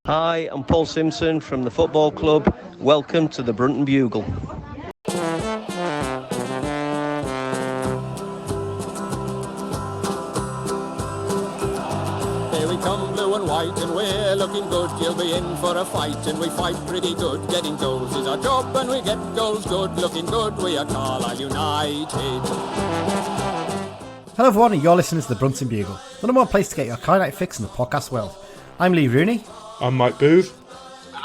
Hi, I'm Paul Simpson from the football club. Welcome to the Brunton Bugle. Here we come, blue and white, and we're looking good. You'll be in for a fight, and we fight pretty good. Getting goals is our job, and we get goals good. Looking good, we are Carlisle United. Hello everyone, and you're listening to the Brunton Bugle, the number one place to get your Carlisle United fix in the podcast world. I'm Lee Rooney. I'm Mike Booth.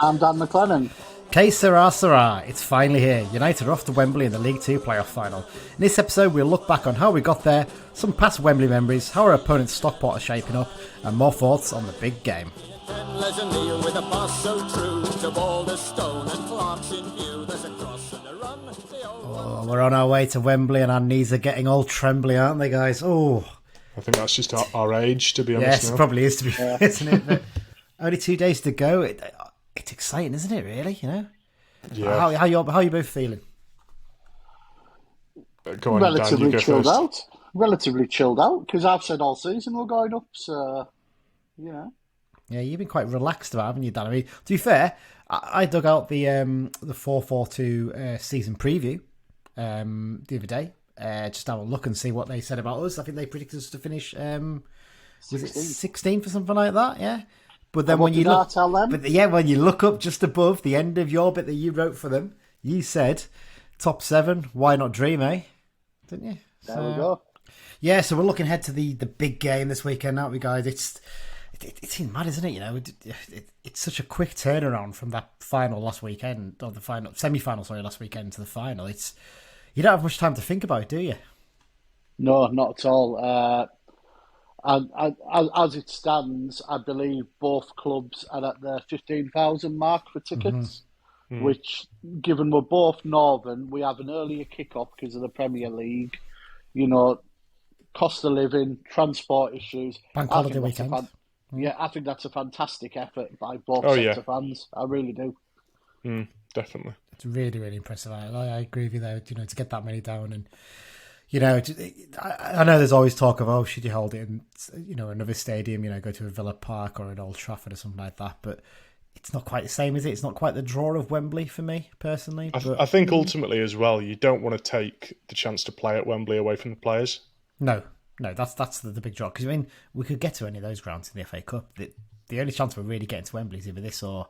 I'm Dan McLennan. Sera, it's finally here. United are off to Wembley in the League 2 playoff final. In this episode, we'll look back on how we got there, some past Wembley memories, how our opponents Stockport are shaping up, and more thoughts on the big game. Oh, we're on our way to Wembley and our knees are getting all trembly, aren't they, guys? Oh, I think that's just our age, to be honest. Yes, now. It probably is, to be fair, isn't it? But only 2 days to go. It's exciting, isn't it, really? You know? Yeah. How you both feeling? Go on, Relatively Dan, chilled first. out. Relatively chilled out, because I've said all season we're going up, so, you know. Yeah, you've been quite relaxed about it, haven't you, Dan? I mean, to be fair, I dug out the 4-4-2 season preview the other day. Just have a look and see what they said about us. I think they predicted us to finish, was it 16th or something like that? Yeah. But then when you look, when you look up just above the end of your bit that you wrote for them, you said top 7. Why not dream, eh? Didn't you? There we go. Yeah, so we're looking ahead to the big game this weekend, aren't we, guys? It seems mad, isn't it? You know, it's such a quick turnaround from that final last weekend, or the semi-final, last weekend to the final. You don't have much time to think about it, do you? No, not at all. As it stands, I believe both clubs are at the 15,000 mark for tickets, which, given we're both northern, we have an earlier kick-off because of the Premier League, you know, cost of living, transport issues. Bank holiday weekend. I think that's a fantastic effort by both sets of fans. I really do. Definitely. It's really, really impressive. I agree with you there, you know, to get that many down. And, you know, I know there's always talk of, should you hold it in, you know, another stadium, you know, go to a Villa Park or an Old Trafford or something like that. But it's not quite the same, is it? It's not quite the draw of Wembley for me, personally. I think ultimately as well, you don't want to take the chance to play at Wembley away from the players. No, that's the big draw. Because, I mean, we could get to any of those grounds in the FA Cup. The only chance we're really getting to Wembley is either this or...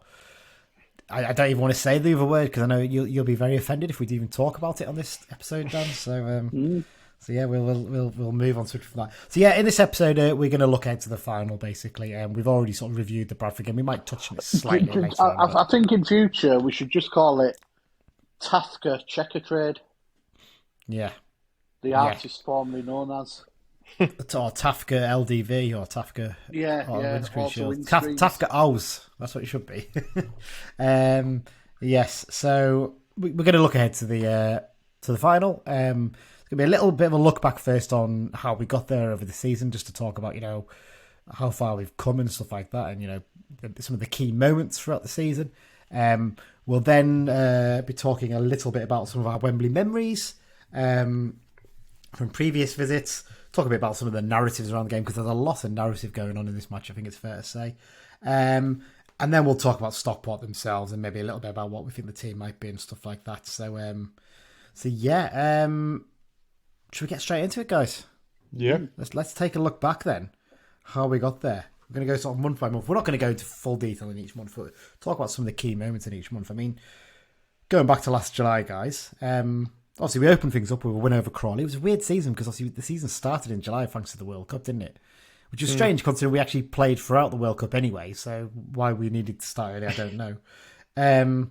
I don't even want to say the other word because I know you'll be very offended if we do even talk about it on this episode, Dan. So, so yeah, we'll move on to it from that. So yeah, in this episode, we're going to look ahead to the final, basically. We've already sort of reviewed the Bradford game. We might touch on it slightly later. I think in future we should just call it Tafka Checker Trade. Yeah. The artist formerly known as. Or Tafka LDV or Tafka Windscreen Shield. Tafka Ows, that's what it should be. Yes, so we're going to look ahead to the final. It's going to be a little bit of a look back first on how we got there over the season, just to talk about, you know, how far we've come and stuff like that, and, you know, some of the key moments throughout the season. We'll then be talking a little bit about some of our Wembley memories from previous visits. Talk a bit about some of the narratives around the game because there's a lot of narrative going on in this match, I think it's fair to say. And then we'll talk about Stockport themselves and maybe a little bit about what we think the team might be and stuff like that. So yeah. Should we get straight into it, guys? Yeah. Let's take a look back then. How we got there. We're going to go sort of month by month. We're not going to go into full detail in each month, but talk about some of the key moments in each month. I mean, going back to last July, guys. Obviously, we opened things up with a win over Crawley. It was a weird season because obviously the season started in July thanks to the World Cup, didn't it? Which was strange considering we actually played throughout the World Cup anyway. So why we needed to start early, I don't know.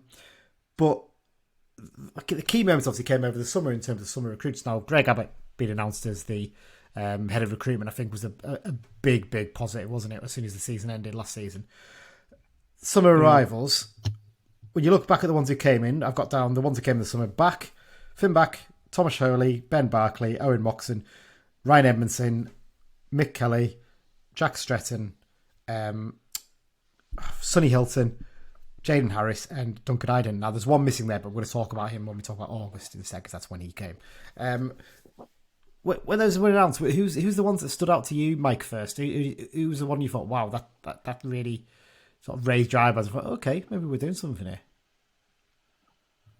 But the key moments obviously came over the summer in terms of summer recruits. Now, Greg Abbott being announced as the head of recruitment, I think was a big positive, wasn't it? As soon as the season ended last season. Summer arrivals. When you look back at the ones who came in, I've got down the ones who came in the summer back. Finn Back, Thomas Hurley, Ben Barkley, Owen Moxon, Ryan Edmondson, Mick Kelly, Jack Stretton, Sonny Hilton, Jaden Harris, and Duncan Iden. Now, there's one missing there, but we're going to talk about him when we talk about August instead, because that's when he came. When those were announced, who's the ones that stood out to you, Mike, first? Who was the one you thought, wow, that really sort of raised your eyebrows and thought, okay, maybe we're doing something here?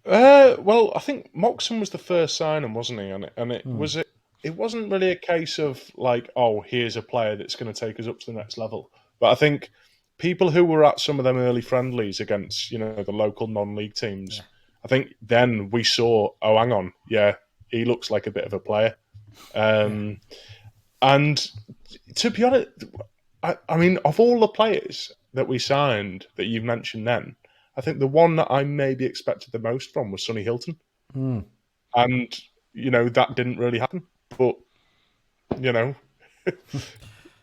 Well, I think Moxon was the first signing, wasn't he? And it wasn't really a case of like, oh, here's a player that's going to take us up to the next level. But I think people who were at some of them early friendlies against, the local non-league teams, I think then we saw, oh, hang on, yeah, he looks like a bit of a player. And to be honest, I mean, of all the players that we signed that you've mentioned then, I think the one that I maybe expected the most from was Sonny Hilton. And, that didn't really happen. But,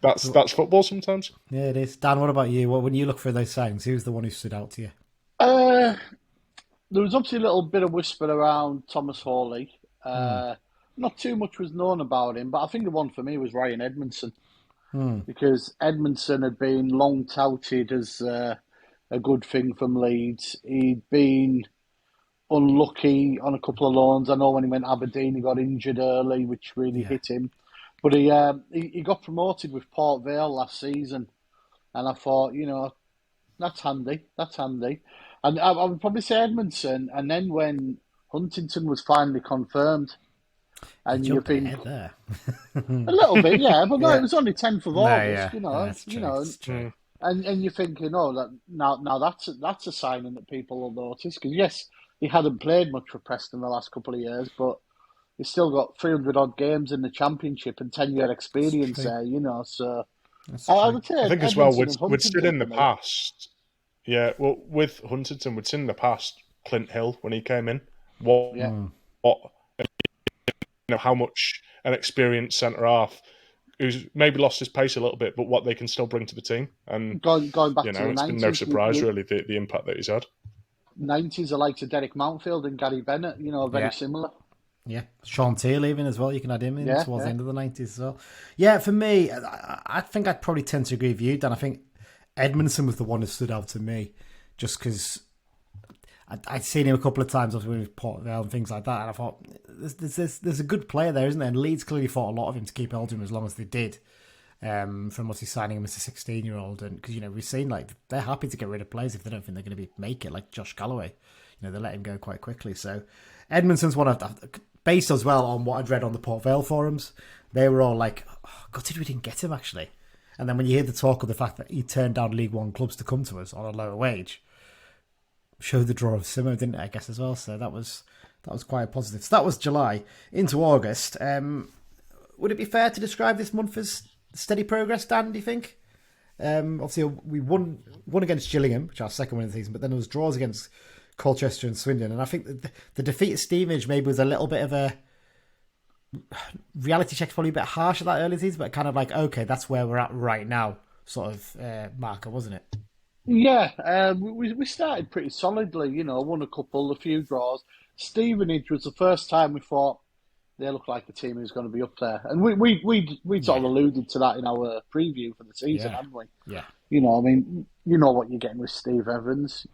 that's football sometimes. Yeah, it is. Dan, what about you? When you look for those signings, who's the one who stood out to you? There was obviously a little bit of whisper around Thomas Hawley. Not too much was known about him, but I think the one for me was Ryan Edmondson. Because Edmondson had been long touted as a good thing from Leeds. He'd been unlucky on a couple of loans. I know when he went to Aberdeen, he got injured early, which really hit him. But he got promoted with Port Vale last season. And I thought, that's handy. And I would probably say Edmondson. And then when Huntington was finally confirmed, and you think there. a little bit, but no, it was only 10th of August, That's true. and you're thinking, that now that's a signing that people will notice, because yes, he hadn't played much for Preston the last couple of years, but he's still got 300 odd games in the Championship and 10-year experience there, So I would say, I think as well, we'd stood in the past. Yeah, well, with Huntington, we'd seen in the past Clint Hill when he came in. How much an experienced centre half who's maybe lost his pace a little bit, but what they can still bring to the team. And going back to the 90s, it's been no surprise really the impact that he's had. 90s are like to Derek Mountfield and Gary Bennett, very similar. Yeah, Sean Teal even as well. You can add him in towards the end of the 90s as well. Yeah, for me, I think I'd probably tend to agree with you, Dan. I think Edmondson was the one that stood out to me, just because I'd seen him a couple of times obviously with Port Vale and things like that, and I thought there's a good player there, isn't there? And Leeds clearly fought a lot of him to keep hold of him as long as they did. From obviously signing him as a 16-year-old, and because we've seen like they're happy to get rid of players if they don't think they're going to make it, like Josh Galloway. They let him go quite quickly. So Edmondson's one of based as well on what I'd read on the Port Vale forums. They were all like, "Oh, gutted we didn't get him actually." And then when you hear the talk of the fact that he turned down League One clubs to come to us on a lower wage, showed the draw of Simo, didn't it, I guess, as well. So that was quite a positive. So that was July. Into August. Would it be fair to describe this month as steady progress, Dan, do you think? Obviously, we won against Gillingham, which is our second win of the season, but then there was draws against Colchester and Swindon. And I think the defeat at Stevenage maybe was a little bit of a reality check's probably a bit harsh at that early season, but kind of like, okay, that's where we're at right now, sort of marker, wasn't it? Yeah, we started pretty solidly, won a few draws. Stevenage was the first time we thought they look like the team who's going to be up there. And we sort of alluded to that in our preview for the season, hadn't we? Yeah. I mean, what you're getting with Steve Evans,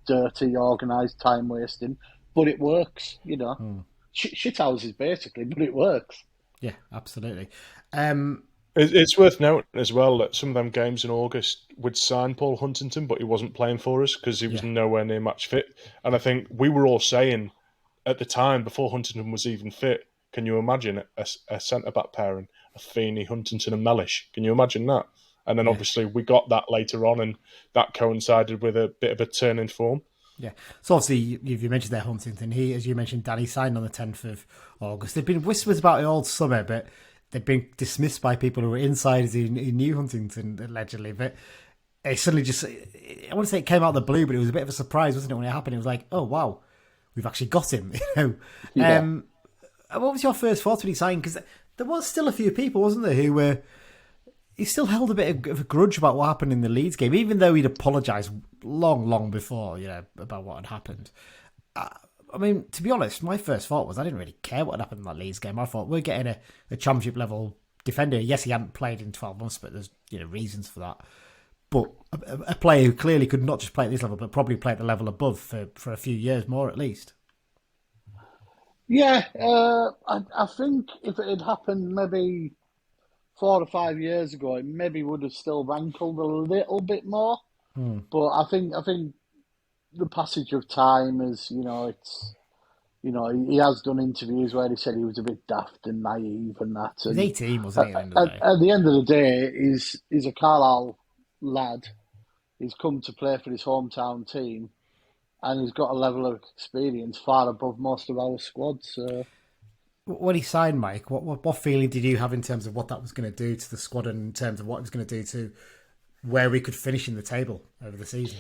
dirty, organised, time wasting, but it works, Shit houses basically, but it works. Yeah, absolutely. It's worth noting as well that some of them games in August would sign Paul Huntington, but he wasn't playing for us because he was nowhere near match fit. And I think we were all saying at the time, before Huntington was even fit, can you imagine a centre-back pairing of Feeney, Huntington and Mellish? Can you imagine that? And then obviously we got that later on, and that coincided with a bit of a turn in form. Yeah. So obviously, you mentioned there Huntington. He, as you mentioned, Danny signed on the 10th of August. There've been whispers about it all summer, but they've been dismissed by people who were insiders who knew Huntington, allegedly. But it suddenly just, I want to say it came out of the blue, but it was a bit of a surprise, wasn't it, when it happened? It was like, oh, wow, we've actually got him. What was your first thought when he signed? Because there was still a few people, wasn't there, who were... He still held a bit of a grudge about what happened in the Leeds game, even though he'd apologised long before, about what had happened. I mean, to be honest, my first thought was I didn't really care what had happened in that Leeds game. I thought we're getting a championship level defender. Yes, he hadn't played in 12 months, but there's reasons for that. But a player who clearly could not just play at this level, but probably play at the level above for a few years more at least. Yeah, I think if it had happened maybe 4 or 5 years ago, it maybe would have still rankled a little bit more. But I think the passage of time is, he has done interviews where he said he was a bit daft and naive and that. He was And 18, wasn't he, at the end of the day? at the end of the day, he's a Carlisle lad. He's come to play for his hometown team, and he's got a level of experience far above most of our squad. So, when he signed, Mike, what feeling did you have in terms of what that was going to do to the squad and in terms of what it was going to do to where we could finish in the table over the season?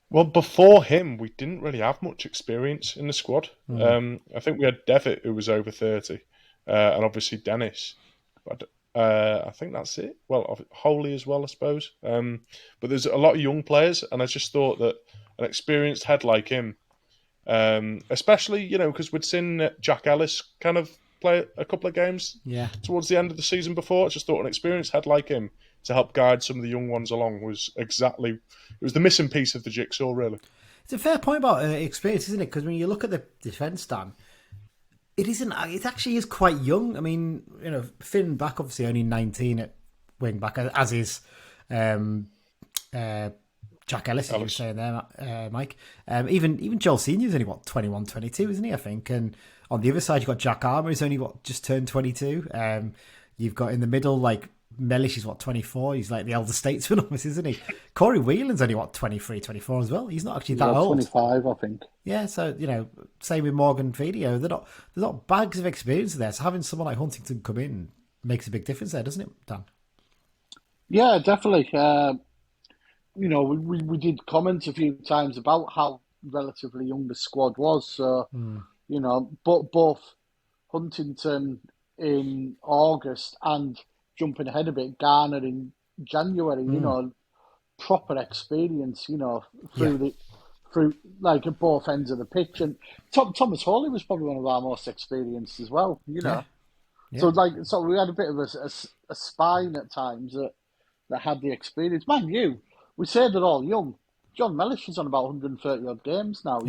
Well, before him, we didn't really have much experience in the squad. I think we had Devitt, who was over 30, and obviously Dennis. But I think that's it. Well, Holy as well, I suppose. But there's a lot of young players, and I just thought that an experienced head like him, especially, because we'd seen Jack Ellis kind of play a couple of games towards the end of the season before. I just thought an experienced head like him to help guide some of the young ones along was the missing piece of the jigsaw, really. It's a fair point about experience, isn't it? Because when you look at the defence, Dan, it actually is quite young. I mean, Finn Back obviously only 19 at wing back, as is Jack Ellis, as you were saying there, Mike. Even Joel Senior's only 21, 22, isn't he? I think. And on the other side, you've got Jack Armour, who's only just turned 22. You've got in the middle Mellish is 24. He's like the elder statesman almost, isn't he? Corey Whelan's only 23, 24 as well. He's not actually that old. 25, I think. Yeah, so same with Morgan Video. There's not bags of experience there. So having someone like Huntington come in makes a big difference there, doesn't it, Dan? Yeah, definitely. We did comment a few times about how relatively young the squad was. So but both Huntington in August and jumping ahead a bit, Garner in January, proper experience, through at both ends of the pitch. And Thomas Hawley was probably one of our most experienced as well, Yeah. So we had a bit of a spine at times that had the experience. Mind you, we say they're all young. John Mellish is on about 130 odd games now,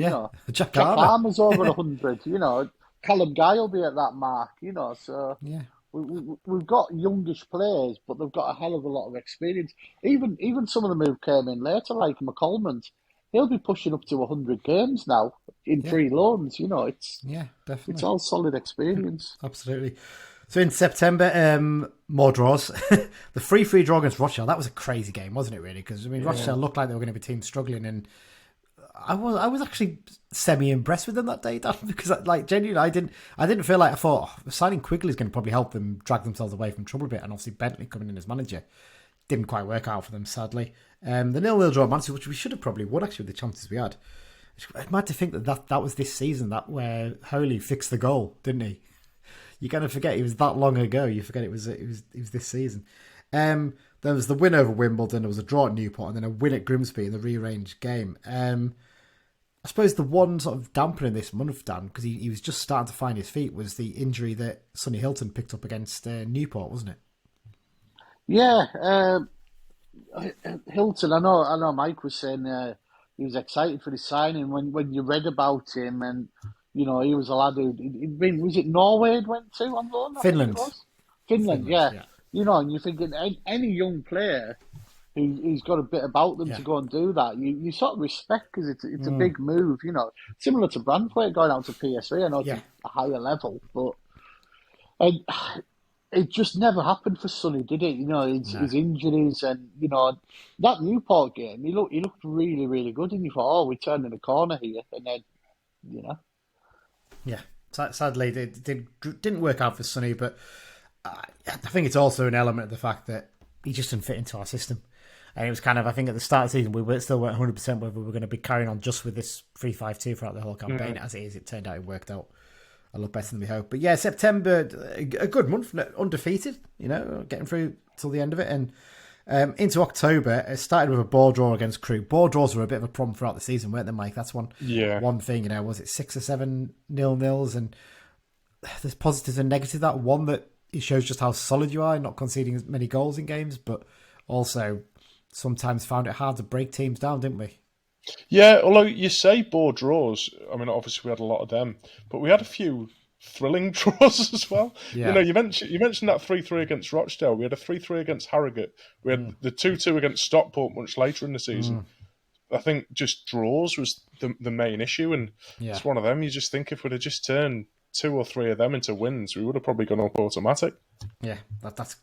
Jack Armour's over 100, Callum Guy will be at that mark, so we've got youngish players, but they've got a hell of a lot of experience. Even some of them who came in later, like McCollum, he'll be pushing up to 100 games now in free loans. It's definitely. It's all solid experience. Absolutely. So in September, more draws. The 3-3 draw against Rochdale, that was a crazy game, wasn't it, really? Because, Rochdale looked like they were going to be a team struggling, and I was actually semi-impressed with them that day, Dan, because, genuinely, I thought, signing Quigley is going to probably help them drag themselves away from trouble a bit, and obviously Bentley coming in as manager didn't quite work out for them, sadly. The 0-0 draw at Manchester, which we should have probably won, actually, with the chances we had. It's mad to think that was this season, where Holy fixed the goal, didn't he? You kind of forget it was that long ago. You forget it was this season. There was the win over Wimbledon. There was a draw at Newport, and then a win at Grimsby in the rearranged game. I suppose the one sort of dampener this month, Dan, because he was just starting to find his feet, was the injury that Sonny Hilton picked up against Newport, wasn't it? Yeah, Hilton. I know. Mike was saying he was excited for his signing when you read about him, and he was a lad who'd been. Was it Norway he'd went to on loan? Finland. Finland, yeah. And you're thinking any young player who's got a bit about them to go and do that, you sort of respect, because it's a big move, similar to Brandthwaite going out to PSV. I know it's a higher level, but it just never happened for Sonny, did it? His injuries, and that Newport game, he looked really, really good, and you thought, we turned in the corner here, and then Yeah, sadly it didn't work out for Sonny, but I think it's also an element of the fact that he just didn't fit into our system. And it was kind of, I think at the start of the season, we still weren't 100% whether we were going to be carrying on just with this 3-5-2 throughout the whole campaign. As it is, it turned out it worked out a lot better than we hoped. But yeah, September, a good month, undefeated, getting through till the end of it. And into October, it started with a ball draw against Crewe. Ball draws were a bit of a problem throughout the season, weren't they, Mike? That's one thing, was it 6 or 7 0-0s? And there's positives and negatives. That one, that it shows just how solid you are, not conceding as many goals in games, but also sometimes found it hard to break teams down, didn't we? Yeah, although you say ball draws, I mean, obviously we had a lot of them, but we had a few thrilling draws as well. Yeah. You know, you mentioned that 3-3 against Rochdale. We had a 3-3 against Harrogate. We had the 2-2 against Stockport much later in the season. I think just draws was the main issue, and it's one of them. You just think if we'd have just turned 2 or 3 of them into wins, we would have probably gone up automatic. Yeah,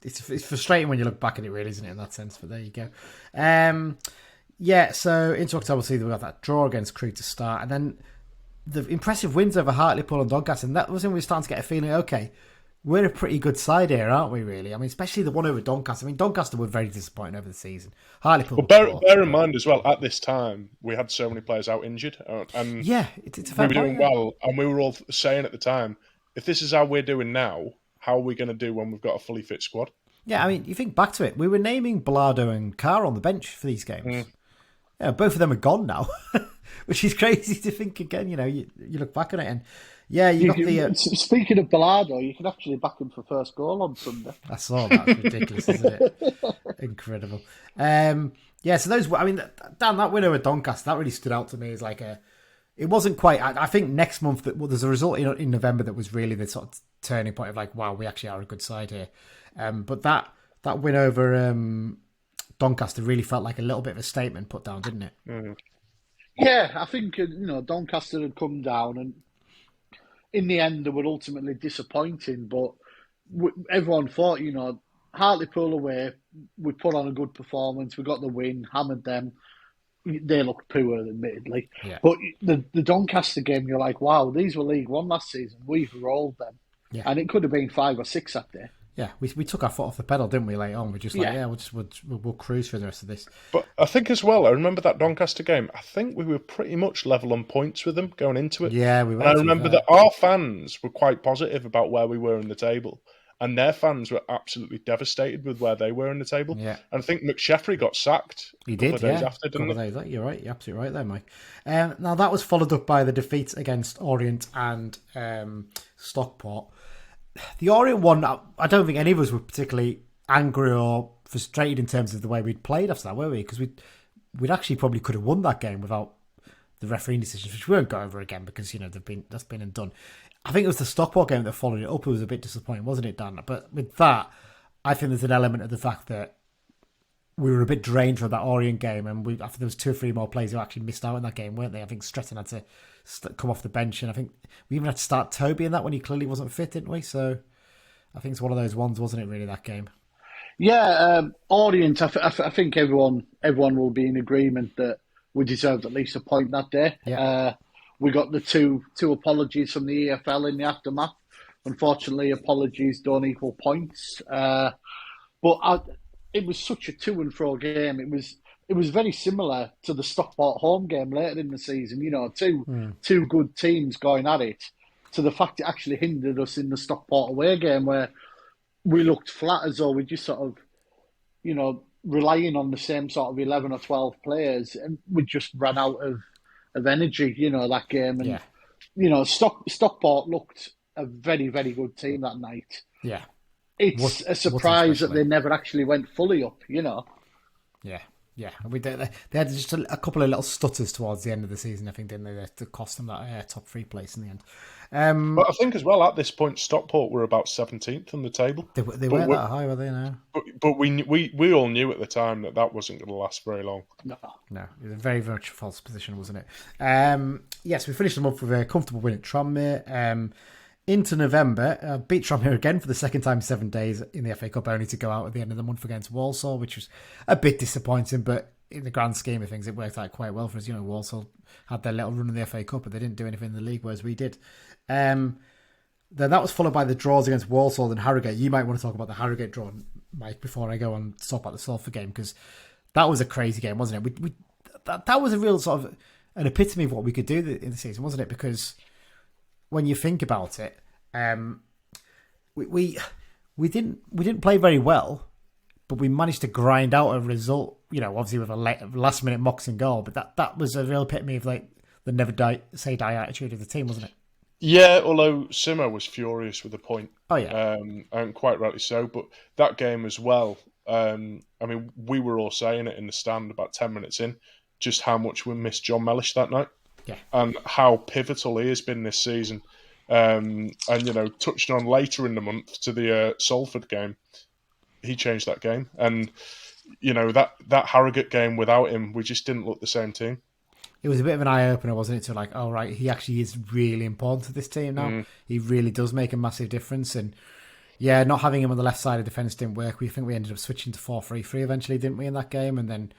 it's frustrating when you look back at it, really, isn't it? In that sense, but there you go. So into October, we got that draw against Crewe to start, and then the impressive wins over Hartlepool and Doncaster, and that was when we were starting to get a feeling, okay, we're a pretty good side here, aren't we, really? I mean, especially the one over Doncaster. I mean, Doncaster were very disappointing over the season. Hartlepool... Well, bear in mind as well, at this time, we had so many players out injured. And it's a fair we were doing well, and we were all saying at the time, if this is how we're doing now, how are we going to do when we've got a fully fit squad? Yeah, I mean, you think back to it, we were naming Bilardo and Carr on the bench for these games. Yeah, both of them are gone now, which is crazy to think again. You know, you look back on it and you got Speaking of Bilardo, you can actually back him for first goal on Sunday. I saw that. It's ridiculous, isn't it? Incredible. So those. I mean, Dan, that winner with Doncaster, that really stood out to me as like a. It wasn't quite. I think next month there's a result in November that was really the sort of turning point of like, wow, we actually are a good side here. But that win over Doncaster really felt like a little bit of a statement put down, didn't it? Mm-hmm. Yeah, I think Doncaster had come down, and in the end they were ultimately disappointing. But everyone thought, Hartlepool away, we put on a good performance, we got the win, hammered them. They looked poor, admittedly. Yeah. But the Doncaster game, you're like, wow, these were League One last season. We've rolled them. Yeah. And it could have been 5 or 6 that day. Yeah, we took our foot off the pedal, didn't we? Later on, we're just like, we'll cruise for the rest of this. But I think as well, I remember that Doncaster game. I think we were pretty much level on points with them going into it. Yeah, we were. And I remember that our fans were quite positive about where we were in the table, and their fans were absolutely devastated with where they were in the table. Yeah, and I think McSheffrey got sacked. He did. Days after, didn't he? You're right. You're absolutely right there, Mike. Now that was followed up by the defeats against Orient and Stockport. The Orient one, I don't think any of us were particularly angry or frustrated in terms of the way we'd played after that, were we? Because we'd actually probably could have won that game without the refereeing decisions, which we won't go over again because that's been and done. I think it was the Stockport game that followed it up. It was a bit disappointing, wasn't it, Dan? But with that, I think there's an element of the fact that we were a bit drained from that Orient game, and after there was 2 or 3 more players who actually missed out in that game, weren't they? I think Stretton had to come off the bench, and I think we even had to start Toby in that when he clearly wasn't fit, didn't we? So I think it's one of those ones, wasn't it, really, that game? Yeah, Orient, I think everyone will be in agreement that we deserved at least a point that day. Yeah. We got the two apologies from the EFL in the aftermath. Unfortunately, apologies don't equal points. But it was such a to and fro game. It was very similar to the Stockport home game later in the season. Two good teams going at it. To the fact it actually hindered us in the Stockport away game, where we looked flat as though we just sort of, relying on the same sort of 11 or 12 players, and we just ran out of energy. That game, and Stockport looked a very, very good team that night. Yeah. It's a surprise that they never actually went fully up, Yeah, yeah. They had just a couple of little stutters towards the end of the season, I think, didn't they? To cost them that top 3 place in the end. But I think as well, at this point, Stockport were about 17th on the table. They weren't that high, were they, now? But we all knew at the time that wasn't going to last very long. No. It was a very, very much a false position, wasn't it? Yes, we finished the month with a comfortable win at Tranmere. Into November, beat Tranmere again for the second time in 7 days in the FA Cup, only to go out at the end of the month against Walsall, which was a bit disappointing, but in the grand scheme of things, it worked out quite well for us. Walsall had their little run in the FA Cup, but they didn't do anything in the league, whereas we did. Then that was followed by the draws against Walsall and Harrogate. You might want to talk about the Harrogate draw, Mike, before I go on to talk about the Salford game, because that was a crazy game, wasn't it? That was a real sort of an epitome of what we could do in the season, wasn't it? Because when you think about it, we didn't play very well, but we managed to grind out a result. Obviously with a last minute Moxon goal, but that was a real epitome of like the never say die attitude of the team, wasn't it? Yeah, although Sera was furious with the point. Oh yeah, and quite rightly so. But that game as well. We were all saying it in the stand about 10 minutes in, just how much we missed John Mellish that night. Yeah, and how pivotal he has been this season. And, touched on later in the month to the Salford game. He changed that game. And, that Harrogate game without him, we just didn't look the same team. It was a bit of an eye-opener, wasn't it? To like, oh, right, he actually is really important to this team now. He really does make a massive difference. And, yeah, not having him on the left side of defence didn't work. We think we ended up switching to 4-3-3 eventually, didn't we, in that game? And then,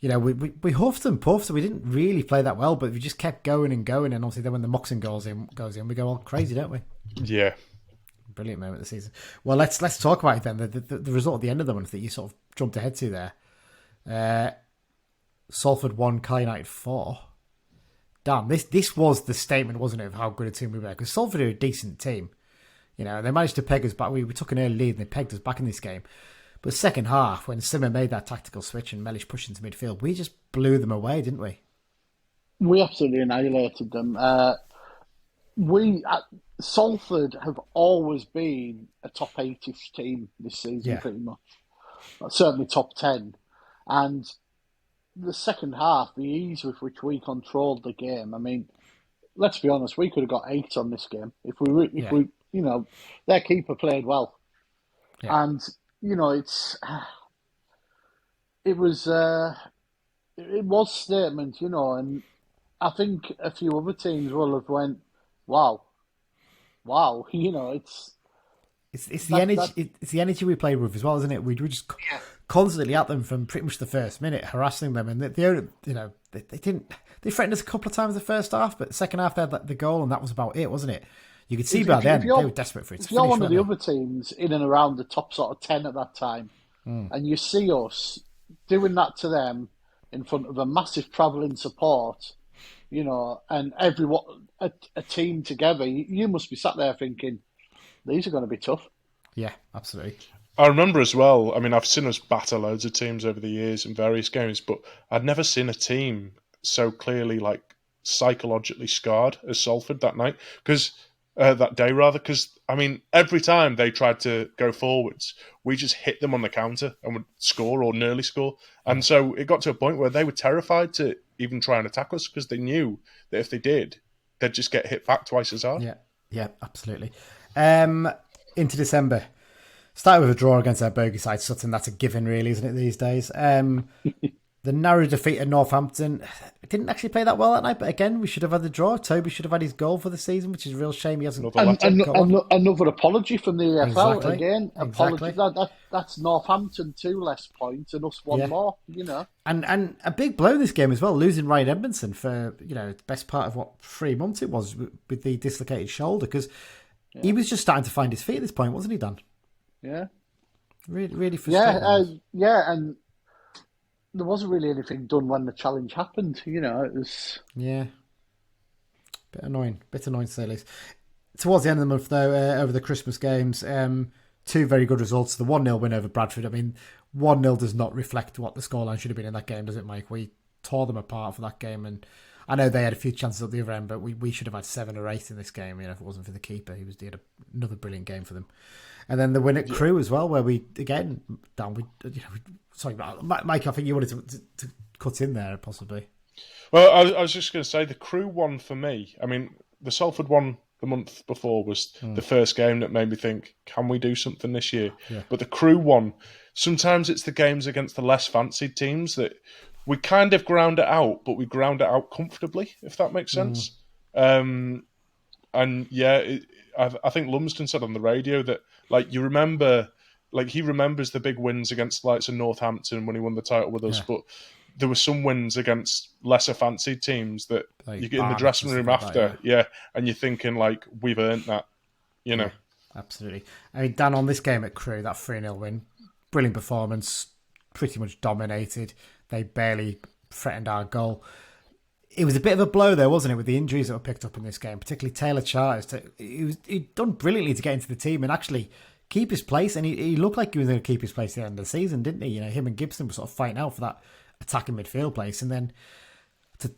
we huffed and puffed, so we didn't really play that well, but we just kept going and going. And obviously then when the Moxon goes in, we go all crazy, don't we? Yeah. Brilliant moment of the season. Well, let's talk about it then. The result at the end of the month that you sort of jumped ahead to there. Salford 1, Carl United 4. Damn, this was the statement, wasn't it, of how good a team we were? Because Salford are a decent team. They managed to peg us back. We took an early lead and they pegged us back in this game. But second half, when Sera made that tactical switch and Mellish pushed into midfield, we just blew them away, didn't we? We absolutely annihilated them. Salford have always been a top 8-ish team this season, pretty much. Certainly top 10. And the second half, the ease with which we controlled the game, I mean, let's be honest, we could have got 8 on this game if we their keeper played well. Yeah. And, it was statement, and I think a few other teams will have went, wow, it's the energy. It's the energy we played with as well, isn't it? We were just constantly at them from pretty much the first minute, harassing them, and they didn't. They threatened us a couple of times the first half, but the second half they had the goal, and that was about it, wasn't it? You could see by then they were desperate for it. If you're one of the other teams in and around the top sort of 10 at that time, and you see us doing that to them in front of a massive travelling support, and everyone a team together, you must be sat there thinking, these are going to be tough. Yeah, absolutely. I remember as well, I mean, I've seen us batter loads of teams over the years in various games, but I'd never seen a team so clearly, psychologically scarred as Salford that night. That day, because, I mean, every time they tried to go forwards, we just hit them on the counter and would score or nearly score. And so it got to a point where they were terrified to even try and attack us because they knew that if they did, they'd just get hit back twice as hard. Yeah, absolutely. Into December. Started with a draw against our bogey side, Sutton. That's a given, really, isn't it, these days? The narrow defeat at Northampton. Didn't actually play that well that night, but again, we should have had the draw. Toby should have had his goal for the season, which is a real shame he hasn't. Another apology from the EFL. Exactly. Again. Apology. That's Northampton 2 less points and us 1 more, And a big blow this game as well, losing Ryan Edmondson for, the best part of 3 months it was with the dislocated shoulder, because he was just starting to find his feet at this point, wasn't he, Dan? Yeah. Really, really frustrating. And there wasn't really anything done when the challenge happened. It was... Yeah. Bit annoying to say the least. Towards the end of the month, though, over the Christmas games, 2 very good results. The 1-0 win over Bradford. I mean, 1-0 does not reflect what the scoreline should have been in that game, does it, Mike? We tore them apart for that game, and I know they had a few chances at the other end, but we should have had 7 or 8 in this game, if it wasn't for the keeper. He had another brilliant game for them. And then the win at Crewe as well, where we, again, Dan, sorry, Mike, I think you wanted to cut in there, possibly. Well, I was just going to say, the Crewe one for me, I mean, the Salford one the month before was the first game that made me think, can we do something this year? Yeah. But the Crewe one, sometimes it's the games against the less fancied teams that we kind of ground it out, but we ground it out comfortably, if that makes sense. I think Lumsden said on the radio that, you remember, he remembers the big wins against the likes of Northampton when he won the title with us, but there were some wins against lesser fancied teams that you get in the dressing room after, and you're thinking, we've earned that, Yeah, absolutely. I mean, Dan, on this game at Crewe, that 3-0 win, brilliant performance, pretty much dominated. They barely threatened our goal. It was a bit of a blow, though, wasn't it, with the injuries that were picked up in this game, particularly Taylor Charters. He'd done brilliantly to get into the team and actually keep his place, and he looked like he was going to keep his place at the end of the season, didn't he? Him and Gibson were sort of fighting out for that attacking midfield place, and then to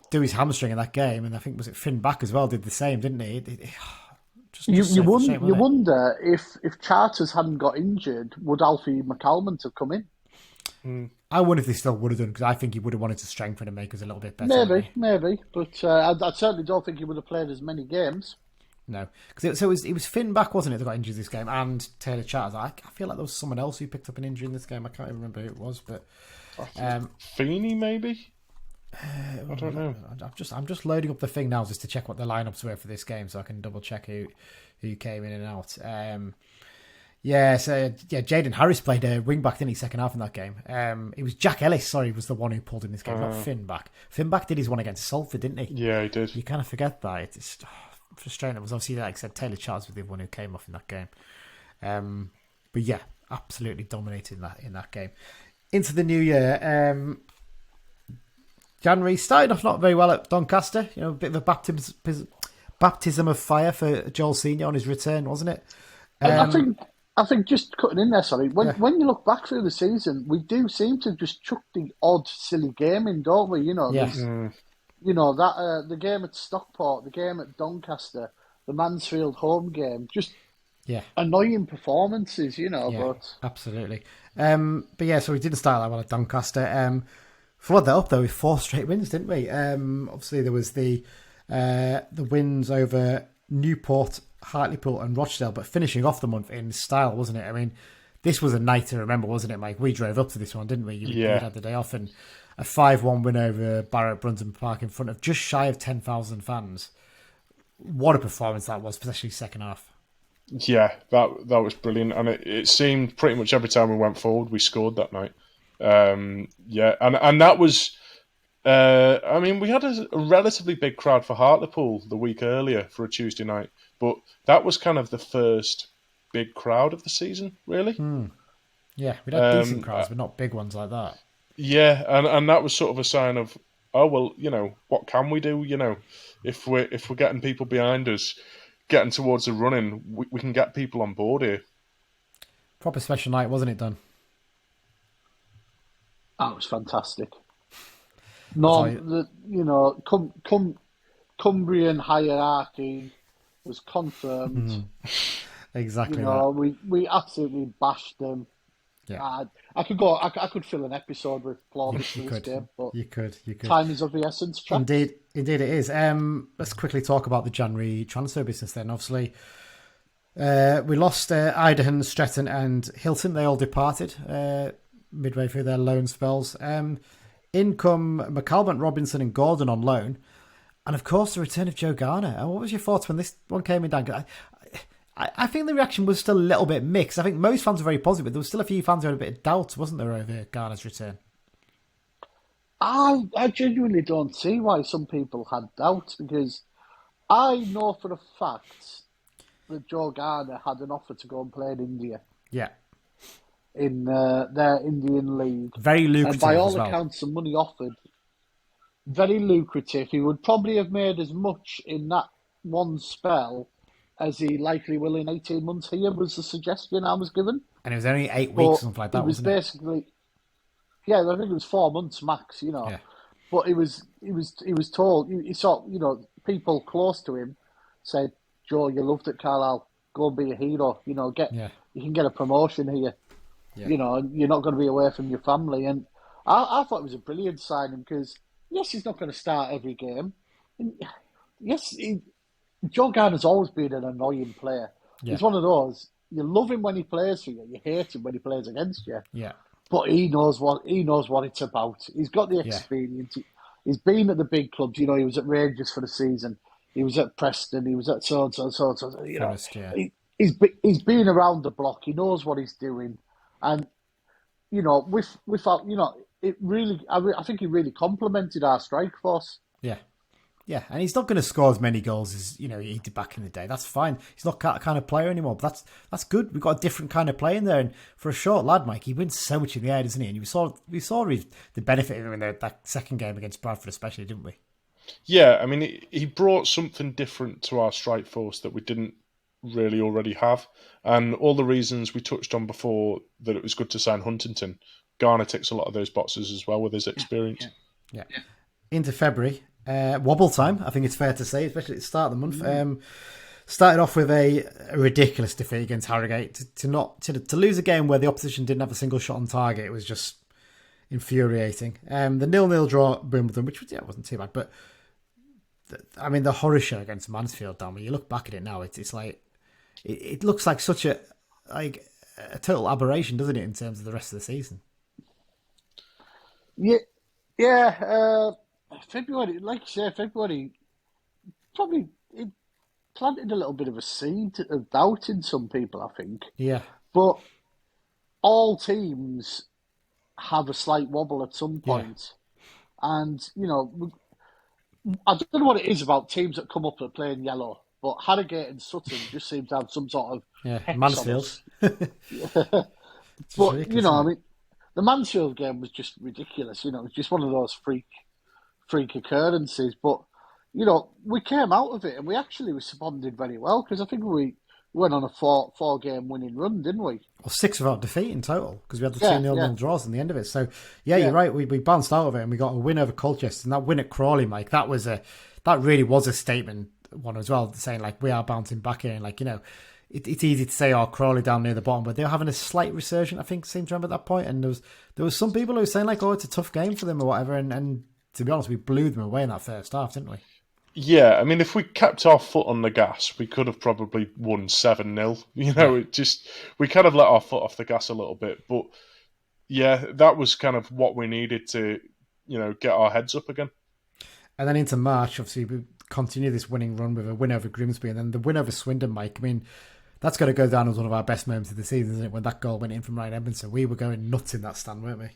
do his hamstring in that game, and I think, was it Finn Back as well, did the same, didn't he? You wonder if Charters hadn't got injured, would Alfie McCalmont have come in? I wonder if they still would have done, because I think he would have wanted to strengthen and make us a little bit better. Maybe, but I certainly don't think he would have played as many games. No, because it was Finn back, wasn't it, that got injured this game, and Taylor Chatters. I feel like there was someone else who picked up an injury in this game. I can't even remember who it was, but Feeney maybe. I don't know. I'm just loading up the thing now just to check what the lineups were for this game, so I can double check who came in and out. Jaden Harris played a wing back, didn't he, second half in that game? It was Jack Ellis, was the one who pulled in this game, not Finn back. Finn back did his one against Salford, didn't he? Yeah, he did. You kind of forget that. It's frustrating. It was obviously, like I said, Taylor Charles was the one who came off in that game. But yeah, absolutely dominated in that game. Into the new year, January started off not very well at Doncaster. A bit of a baptism of fire for Joel Senior on his return, wasn't it? I think just cutting in there, sorry. When you look back through the season, we do seem to just chuck the odd silly game in, don't we? The game at Stockport, the game at Doncaster, the Mansfield home game, just annoying performances, But absolutely. So we didn't start that well at Doncaster. Followed that up though with 4 straight wins, didn't we? Obviously there was the wins over Newport, Hartlepool and Rochdale, but finishing off the month in style, wasn't it? I mean, this was a night to remember, wasn't it, Mike? We drove up to this one, didn't we? You had the day off, and a 5-1 win over Barrow at Brunton Park in front of just shy of 10,000 fans. What a performance that was, especially second half. Yeah, that was brilliant, and it seemed pretty much every time we went forward, we scored that night. And that was. We had a relatively big crowd for Hartlepool the week earlier for a Tuesday night, but that was kind of the first big crowd of the season, really. Yeah, we'd had decent crowds, but not big ones like that. Yeah, and that was sort of a sign of, oh well, what can we do? If we're getting people behind us, getting towards the running, we can get people on board here. Proper special night, wasn't it, Don? That was fantastic. Cumbrian hierarchy was confirmed. Exactly. We absolutely bashed them. Yeah. I could fill an episode with plaudits for this game, but you could. Time is of the essence. Indeed it is. Let's quickly talk about the January transfer business then. Obviously, we lost Idahan, Stretton and Hilton. They all departed midway through their loan spells. In come McAlbert, Robinson and Gordon on loan. And of course, the return of Joe Garner. What was your thoughts when this one came in, Dan? I think the reaction was still a little bit mixed. I think most fans were very positive, but there was still a few fans who had a bit of doubt, wasn't there, over Garner's return? I genuinely don't see why some people had doubts, because I know for a fact that Joe Garner had an offer to go and play in India. Yeah. In their Indian league. Very lucrative. And by all accounts, the money offered, very lucrative. He would probably have made as much in that one spell as he likely will in 18 months here, was the suggestion I was given. And it was only 8 weeks or something like that, wasn't it? It was basically, I think it was 4 months max, Yeah. But he was told, he saw, people close to him said, Joe, you loved it, Carlisle, go and be a hero, you can get a promotion here. Yeah. You're not going to be away from your family. And I thought it was a brilliant signing, because, yes, he's not going to start every game. And yes, Joe Garner's always been an annoying player. Yeah. He's one of those, you love him when he plays for you, you hate him when he plays against you. Yeah. But he knows what it's about. He's got the experience. Yeah. He's been at the big clubs. He was at Rangers for the season. He was at Preston. He was at so-and-so. Forest, yeah. He's been around the block. He knows what he's doing. And, it really, I think he really complemented our strike force. Yeah. Yeah, and he's not going to score as many goals as he did back in the day. That's fine. He's not that kind of player anymore, but that's good. We've got a different kind of play in there, and for a short lad, Mike, he wins so much in the air, doesn't he? And we saw the benefit of him in that second game against Bradford, especially, didn't we? Yeah, I mean, he brought something different to our strike force that we didn't really already have, and all the reasons we touched on before that it was good to sign Huntington. Garner ticks a lot of those boxes as well with his experience. Yeah. Into February. Wobble time, I think it's fair to say, especially at the start of the month. Started off with a ridiculous defeat against Harrogate. To lose a game where the opposition didn't have a single shot on target, it was just infuriating. The 0-0 draw at Wimbledon, which wasn't too bad, but I mean, the horror show against Mansfield, Dan, when you look back at it now, it's like, it looks like such a total aberration, doesn't it, in terms of the rest of the season? Yeah. February, like you say, February probably it planted a little bit of a seed of doubt in some people, I think. Yeah. But all teams have a slight wobble at some point. And, I don't know what it is about teams that come up that play in yellow, but Harrogate and Sutton just seem to have some sort of hex Mansfield. on us. But, I mean, the Mansfield game was just ridiculous. It was just one of those freak occurrences. But, we came out of it and we actually responded very well because I think we went on a four-game winning run, didn't we? Well, 6 without defeat in total because we had the 2-0 draws in the end of it. So, you're right. We bounced out of it and we got a win over Colchester. And that win at Crawley, Mike, that really was a statement one as well, saying, like, we are bouncing back here. And, like, it's easy to say, Crawley down near the bottom, but they were having a slight resurgence, I think, seemed to remember at that point. And there was some people who were saying, like, it's a tough game for them or whatever. And to be honest, we blew them away in that first half, didn't we? Yeah, I mean, if we kept our foot on the gas, we could have probably won 7-0. We kind of let our foot off the gas a little bit. But, yeah, that was kind of what we needed to, get our heads up again. And then into March, obviously, we continue this winning run with a win over Grimsby and then the win over Swindon, Mike. I mean, that's got to go down as one of our best moments of the season, isn't it? When that goal went in from Ryan Edmondson. We were going nuts in that stand, weren't we?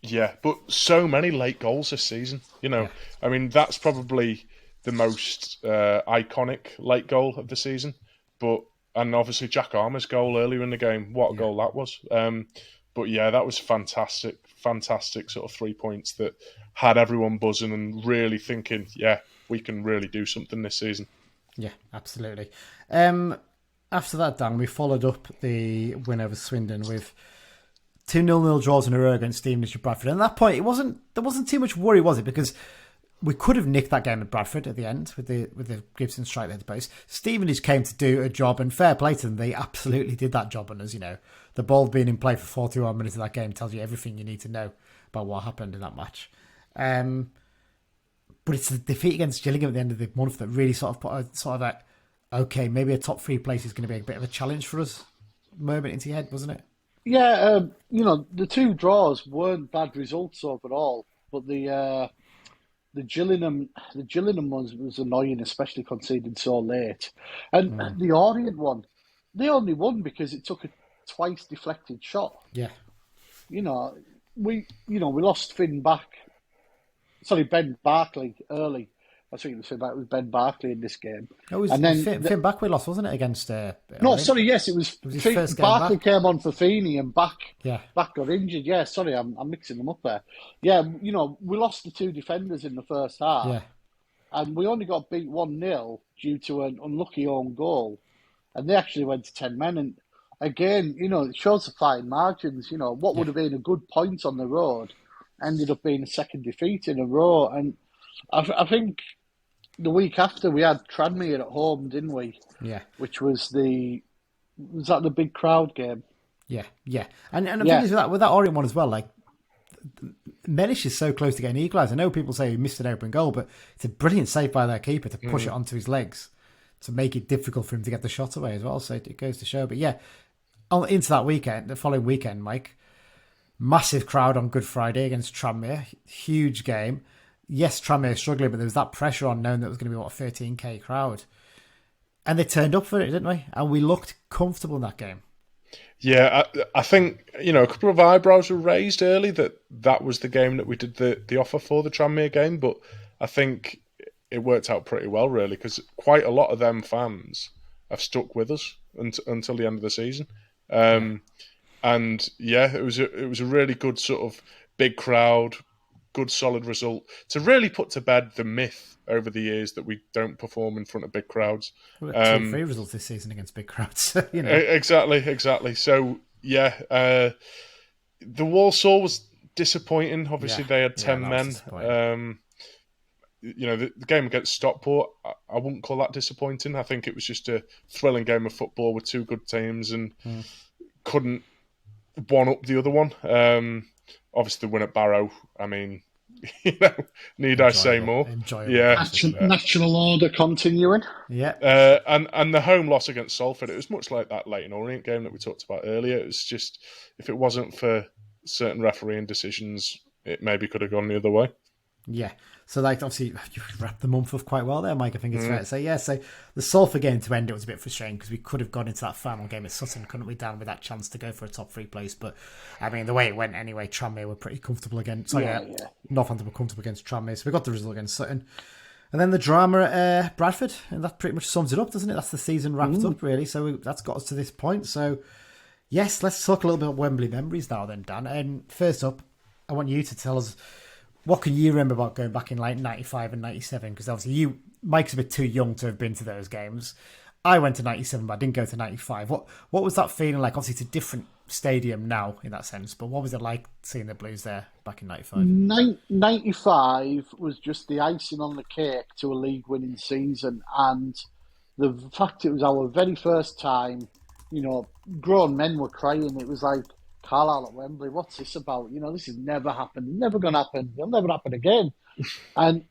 Yeah, but so many late goals this season. I mean, that's probably the most iconic late goal of the season. And obviously Jack Armour's goal earlier in the game, what a goal that was. But yeah, that was fantastic sort of 3 points that had everyone buzzing and really thinking, yeah, we can really do something this season. Yeah, absolutely. After that, Dan, we followed up the win over Swindon with 2 0-0 draws in a row against Stevenage and Bradford. And at that point, there wasn't too much worry, was it? Because we could have nicked that game at Bradford at the end with the Gibson strike there at the post. Stevenage came to do a job, and fair play to them. They absolutely did that job on us. The ball being in play for 41 minutes of that game tells you everything you need to know about what happened in that match. But it's the defeat against Gillingham at the end of the month that really sort of put okay, maybe a top 3 place is going to be a bit of a challenge for us moment into your head, wasn't it? Yeah, the 2 draws weren't bad results overall, but the Gillingham one was annoying, especially conceding so late. And the Orient one, they only won because it took a twice deflected shot. Yeah. We lost Ben Barkley early. I was thinking it was Ben Barkley in this game. It was Finn Back we lost, wasn't it, against... yes, it was his first game Barkley back. came on for Feeney and Back got injured. Yeah, sorry, I'm mixing them up there. Yeah, we lost the 2 defenders in the first half. Yeah. And we only got beat 1-0 due to an unlucky own goal. And they actually went to 10 men. And again, it shows the fine margins. What would have been a good point on the road ended up being a second defeat in a row. And I think the week after we had Tranmere at home, didn't we? Yeah. Which was that the big crowd game? Yeah. And the thing is with that Orient one as well, like, Menish is so close to getting equalised. I know people say he missed an open goal, but it's a brilliant save by their keeper to push it onto his legs to make it difficult for him to get the shot away as well. So it goes to show. But yeah, into that weekend, the following weekend, Mike, massive crowd on Good Friday against Tranmere. Huge game. Yes, Tranmere is struggling, but there was that pressure on knowing that it was going to be, a 13k crowd. And they turned up for it, didn't we? And we looked comfortable in that game. Yeah, I think, a couple of eyebrows were raised early that was the game that we did the offer for, the Tranmere game. But I think it worked out pretty well, really, because quite a lot of them fans have stuck with us until the end of the season. And yeah, it was a really good sort of big crowd, good solid result to really put to bed the myth over the years that we don't perform in front of big crowds. We've got 2 free results this season against big crowds. Exactly. So yeah, the Walsall was disappointing. Obviously, they had 10 men. The game against Stockport, I wouldn't call that disappointing. I think it was just a thrilling game of football with 2 good teams and couldn't one up the other one. Obviously, the win at Barrow, I mean, Need I say more? Enjoyable. Yeah. National order continuing. Yeah. And the home loss against Salford, it was much like that Leyton Orient game that we talked about earlier. It was just, if it wasn't for certain refereeing decisions, it maybe could have gone the other way. Yeah. So, obviously, you wrapped the month up quite well there, Mike. I think it's fair to say. Yeah, so the Salford game to end it was a bit frustrating because we could have gone into that final game at Sutton, couldn't we, down with that chance to go for a top 3 place. But, I mean, the way it went anyway, Tranmere were pretty comfortable against... Northampton were comfortable against Tranmere, so we got the result against Sutton. And then the drama at Bradford, and that pretty much sums it up, doesn't it? That's the season wrapped up, really. So that's got us to this point. So, yes, let's talk a little bit about Wembley memories now then, Dan. And first up, I want you to tell us... What can you remember about going back in like 95 and 97? Because obviously Mike's a bit too young to have been to those games. I went to 97, but I didn't go to 95. What was that feeling like? Obviously, it's a different stadium now in that sense, but what was it like seeing the Blues there back in 95? 95 was just the icing on the cake to a league-winning season, and the fact it was our very first time, grown men were crying. It was like, Carlisle at Wembley, what's this about? This has never happened. It's never going to happen. It'll never happen again. And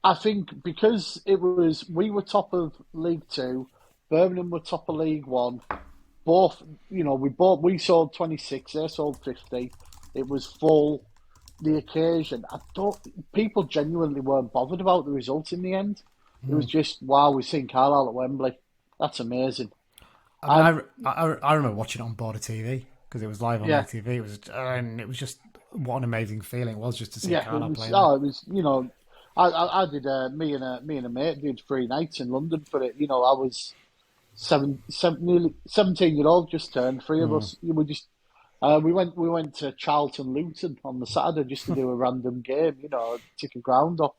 I think because we were top of League 2, Birmingham were top of League 1. Both, we sold 26, they sold 50. It was full. The occasion, people genuinely weren't bothered about the result in the end. It was just, wow, we've seen Carlisle at Wembley. That's amazing. I remember watching it on board of TV. Because it was live on TV, it was just what an amazing feeling it was just to see Carlisle play. Oh, it was, I did. Me and a mate did 3 nights in London for it. I was nearly 17-year-old, just turned. 3 of us. We went to Charlton Luton on the Saturday just to do a random game. Tick a ground up,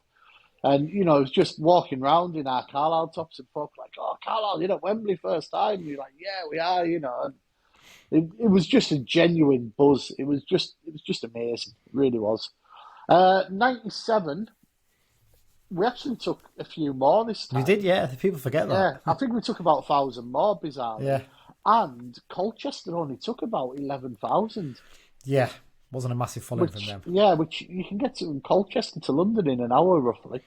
and it was just walking around in our Carlisle tops and folk like, "Oh, Carlisle, you're at Wembley first time." And you're like, "Yeah, we are," And it was just a genuine buzz. It was just amazing. It really was. 97, we actually took a few more this time. We did, yeah. People forget that. Yeah, I think we took about 1,000 more, bizarrely. Yeah. And Colchester only took about 11,000. Yeah, wasn't a massive following from them. Yeah, which you can get from Colchester to London in an hour, roughly.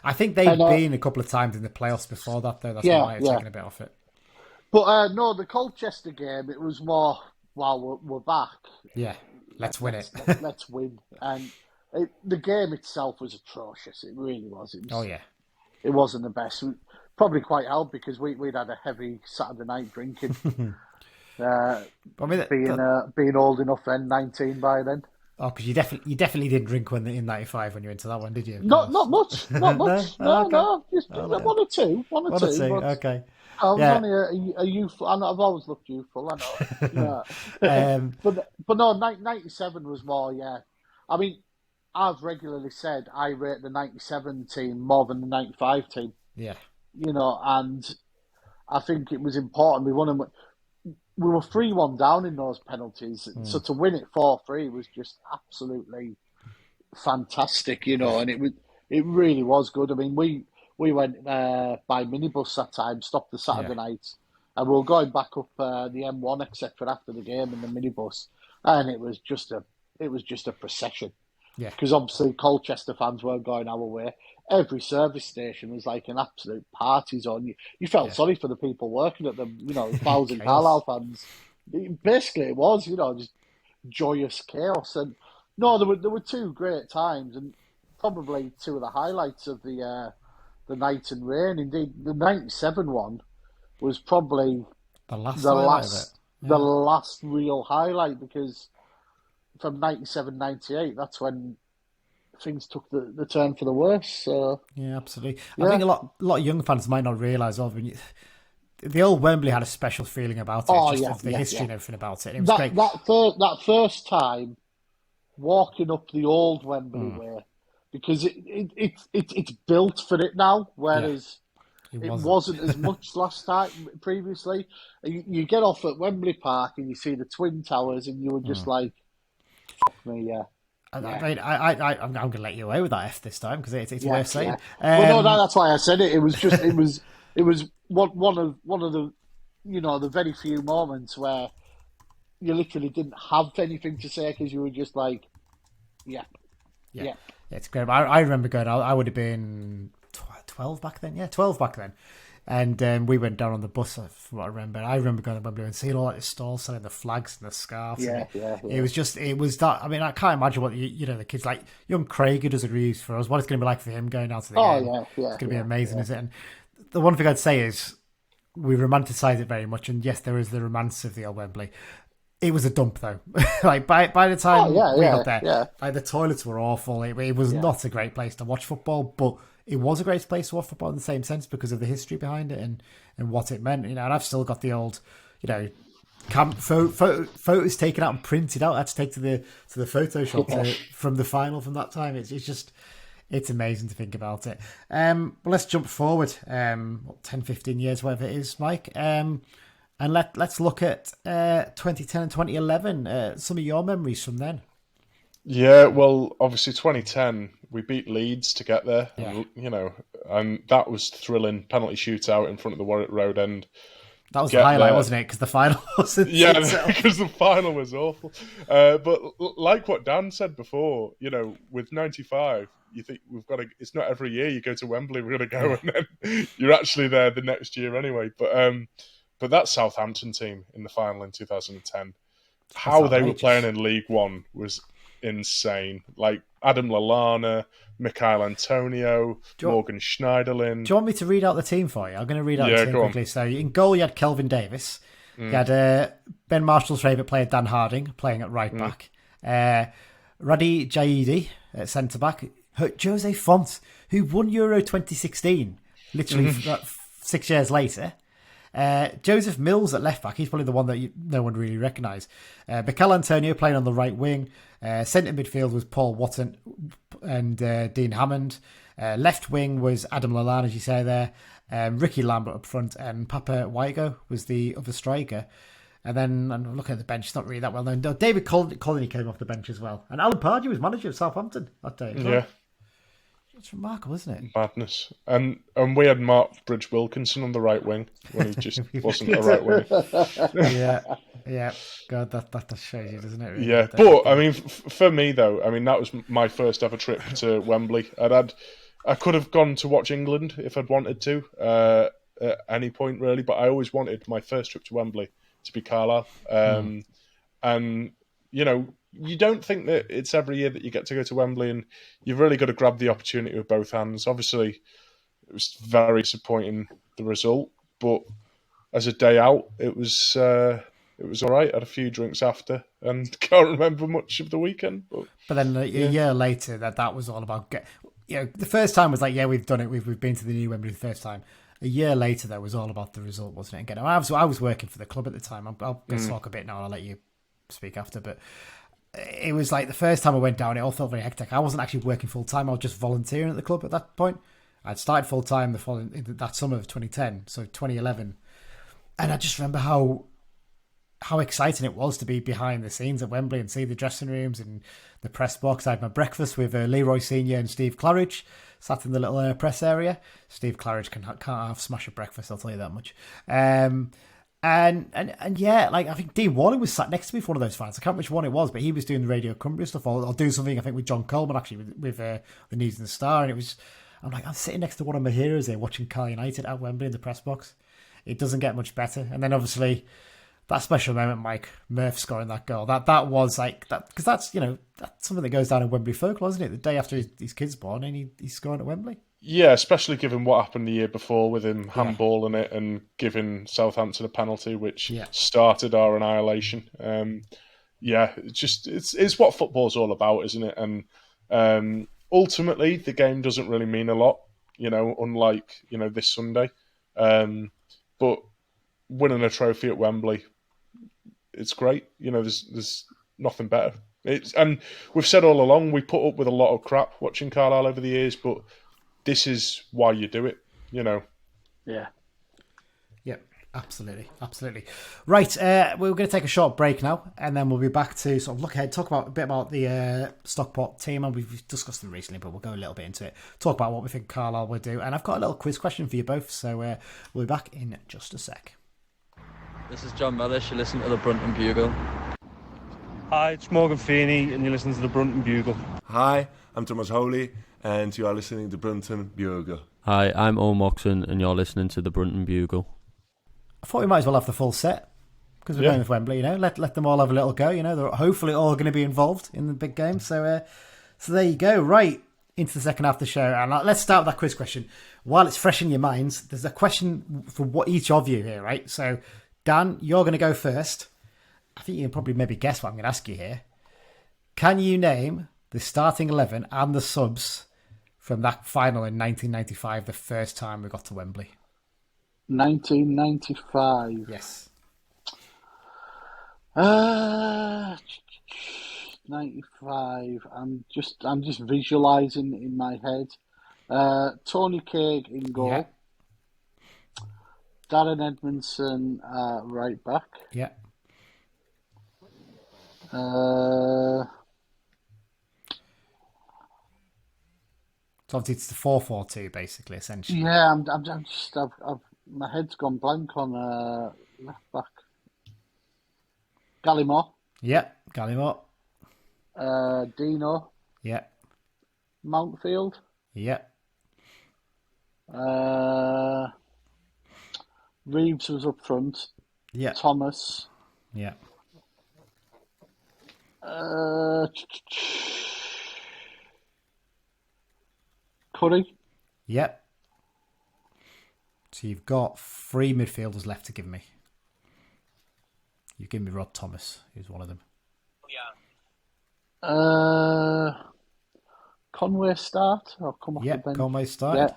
I think they've been a couple of times in the playoffs before that, though. That's why I've taken a bit off it. But no, the Colchester game, it was more, wow, we're back. Yeah, let's win it. Let's win. And the game itself was atrocious. It really was. It wasn't the best. Probably quite helped because we'd had a heavy Saturday night drinking. Being old enough then, 19 by then. Oh, because you definitely didn't drink in 95 when you were into that one, did you? Not much. No. Just 1 or 2. 1 or 2. Okay. I was only a youthful. I've always looked youthful. I know. Yeah. But no, 97 was more. Yeah, I mean, I've regularly said I rate the 97 team more than the 95 team. Yeah. And I think it was important. We won them. We were 3-1 down in those penalties, so to win it 4-3 was just absolutely fantastic. And it really was good. I mean, we went by minibus that time, stopped the Saturday night, and we were going back up the M1, etc. after the game in the minibus, and it was just a procession. Yeah, because obviously Colchester fans weren't going our way. Every service station was like an absolute party zone. You felt sorry for the people working at them. 1,000 Carlisle fans. Basically, it was just joyous chaos. And no, there were 2 great times, and probably 2 of the highlights of the night and rain. Indeed, the 97 one was probably the last real highlight, because from 97, 98, that's when things took the turn for the worse. So yeah, absolutely. I think a lot of young fans might not realise the old Wembley had a special feeling about it. The history and everything about it. And it was great. That first time walking up the old Wembley way, because it's built for it now, whereas it wasn't as much last time previously. You get off at Wembley Park and you see the Twin Towers, and you were just like, "Fuck me, yeah." I'm going to let you away with that F this time because it's worth saying. Well, no, that's why I said it. It was just it was one of the the very few moments where you literally didn't have anything to say because you were just like, yeah, Yeah, it's great. I remember going. I would have been 12 back then. Yeah, 12 back then. And we went down on the bus, from what I remember. I remember going to Wembley and seeing all the stalls selling the flags and the scarves. Yeah. It was that. I mean, I can't imagine what the kids like. Young Craig, who does the reviews for us, what it's going to be like for him going down to the game. Yeah. It's going to be amazing, isn't it? And the one thing I'd say is we romanticise it very much, and yes, there is the romance of the old Wembley. It was a dump, though. Like by the time we got there, like the toilets were awful. It was not a great place to watch football, but it was a great place to watch football in the same sense because of the history behind it and what it meant. And I've still got the old, photos taken out and printed out. I had to take to the Photoshop from the final from that time. It's amazing to think about it. Well, let's jump forward 10, 15 years, whatever it is, Mike. And let's look at 2010 and 2011. Some of your memories from then. Yeah, well, obviously 2010, we beat Leeds to get there, and that was thrilling. Penalty shootout in front of the Warwick Road end. That was the highlight, wasn't it? Because the final wasn't. Yeah, because the final was awful. But like what Dan said before, with 95, you think we've got to. It's not every year you go to Wembley. We're going to go, and then you're actually there the next year anyway. But that Southampton team in the final in 2010, how they were playing in League One was insane. Like Adam Lallana, Mikhail Antonio, Morgan Schneiderlin. Do you want me to read out the team for you? I'm going to read out the team quickly. So in goal you had Kelvin Davis. You had Ben Marshall's favourite player Dan Harding playing at right back. Radi Jaidi at centre back. Jose Font, who won Euro 2016, literally 6 years later. Joseph Mills at left back. He's probably the one that no one really recognised. Mikel Antonio playing on the right wing. Centre midfield was Paul Watton and Dean Hammond. Left wing was Adam Lallana, as you say there. Ricky Lambert up front, and Papa Waigo was the other striker. And then I'm looking at the bench, it's not really that well known. David Colony came off the bench as well. And Alan Pardew was manager of Southampton that day as well. Yeah. It's remarkable, isn't it? Madness. And we had Mark Bridge Wilkinson on the right wing when he just wasn't a right wing. Yeah. God, that shows you, doesn't it? Really? Yeah, but I mean, for me though, I mean that was my first ever trip to Wembley. I could have gone to watch England if I'd wanted to at any point really, but I always wanted my first trip to Wembley to be Carlisle. And you don't think that it's every year that you get to go to Wembley, and you've really got to grab the opportunity with both hands. Obviously, it was very disappointing, the result, but as a day out, it was all right. I had a few drinks after and can't remember much of the weekend. But then a year later, that was all about... the first time was like, we've done it. We've been to the new Wembley the first time. A year later, that was all about the result, wasn't it? Again, I was working for the club at the time. I'll talk a bit now, and I'll let you speak after, but... It was like the first time I went down, it all felt very hectic. I wasn't actually working full time. I was just volunteering at the club at that point. I'd started full time that summer of 2010, so 2011, and I just remember how exciting it was to be behind the scenes at Wembley and see the dressing rooms and the press box. I had my breakfast with Leroy Senior and Steve Claridge, sat in the little press area. Steve Claridge can't half smash a breakfast, I'll tell you that much. And I think Dean Warling was sat next to me for one of those fans. I can't remember which one it was, but he was doing the Radio Cumbria stuff. I'll do something, I think, with John Coleman, actually, with the News and the Star. And I'm sitting next to one of my heroes here watching Carl United at Wembley in the press box. It doesn't get much better. And then, obviously, that special moment, Mike, Murph scoring that goal, that was like that, because that's something that goes down in Wembley folklore, isn't it? The day after his kid's born, and he's scoring at Wembley. Yeah, especially given what happened the year before with him handballing it and giving Southampton a penalty, which started our annihilation. It's what football's all about, isn't it? And ultimately, the game doesn't really mean a lot, unlike this Sunday. But winning a trophy at Wembley, it's great. There's nothing better. And we've said all along, we put up with a lot of crap watching Carlisle over the years, but this is why you do it, Yeah. Yeah, absolutely. Right, we're going to take a short break now, and then we'll be back to sort of look ahead, talk about a bit about the Stockport team, and we've discussed them recently, but we'll go a little bit into it, talk about what we think Carlisle will do, and I've got a little quiz question for you both, so we'll be back in just a sec. This is John Mellish, you listen to the Brunton Bugle. Hi, it's Morgan Feeney, and you listen to the Brunton Bugle. Hi, I'm Thomas Holy, and you are listening to Brunton Bugle. Hi, I'm Owen Moxon, and you're listening to the Brunton Bugle. I thought we might as well have the full set because we're going with Wembley. Let them all have a little go. They're hopefully all going to be involved in the big game. So there you go. Right into the second half of the show, and let's start with that quiz question. While it's fresh in your minds, there's a question for what each of you here, right? So, Dan, you're going to go first. I think you can probably maybe guess what I'm going to ask you here. Can you name the starting 11 and the subs from that final in 1995, the first time we got to Wembley? 1995. Yes. 95. I'm just visualising in my head. Tony Craig in goal. Yeah. Darren Edmondson right back. Yeah. So obviously it's the 4-4-2 basically, essentially. yeah, I've my head's gone blank on left back. Gallimore. Yeah, Gallimore. Dino. Yeah. Mountfield. Yeah. Reeves was up front. Yeah. Thomas. Yeah. Curry. Yeah. So you've got 3 midfielders left to give me. You give me Rod Thomas, who's one of them. Conway start or come off the bench? Conway started. Yeah.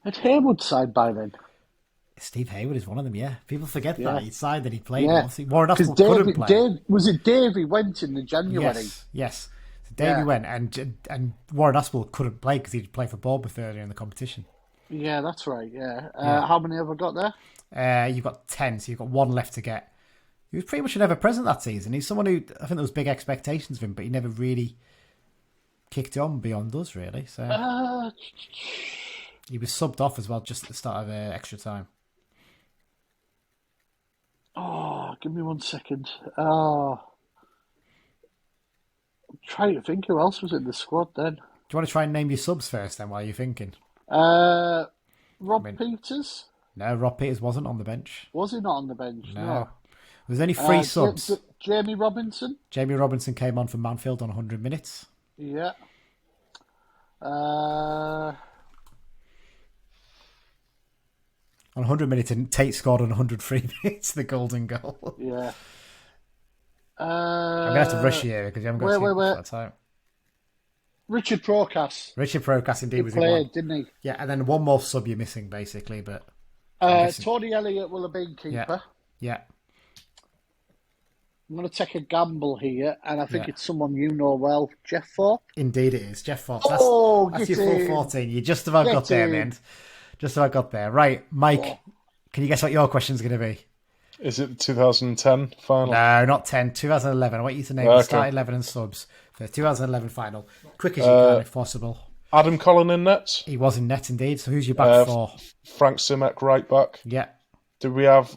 Had Haywood side by then? Steve Hayward is one of them, yeah. People forget that. He signed that he played. Yeah. Warren Aspel couldn't play. Was it Davey went in the January? Yes. So Davey went, and Warren Aspel couldn't play because he'd play for Bournemouth earlier in the competition. Yeah, that's right, yeah. How many have I got there? You've got 10, so you've got 1 left to get. He was pretty much an ever-present that season. He's someone who, I think there was big expectations of him, but he never really kicked on beyond us, really. So he was subbed off as well just at the start of extra time. Oh, give me 1 second. Oh, I'm trying to think who else was in the squad then. Do you want to try and name your subs first then while you're thinking? Rob Peters? No, Rob Peters wasn't on the bench. Was he not on the bench? No. There's only 3 subs. Jamie Robinson? Jamie Robinson came on for Manfield on 100 minutes. Yeah. On 100 minutes, and Tate scored on 103 minutes, the golden goal. Yeah. I'm going to have to rush you here because you haven't got too much time. Richard Prokas. Richard Prokas indeed was played, in one. didn't he? Yeah, and then one more sub you're missing, basically. But Tony Elliott will have been keeper. Yeah. I'm going to take a gamble here, and I think it's someone you know well, Jeff Thorpe. Indeed it is, Jeff Thorpe. That's your full 14. You just about got there, man. Just about got there. Right, Mike, can you guess what your question's going to be? Is it the 2010 final? No, not 10. 2011. I want you to name the start 11 and subs for the 2011 final. Quick as you can, if possible. Adam Collin in nets. He was in net indeed. So who's your back 4? Frank Simek right back. Yeah. Did we have?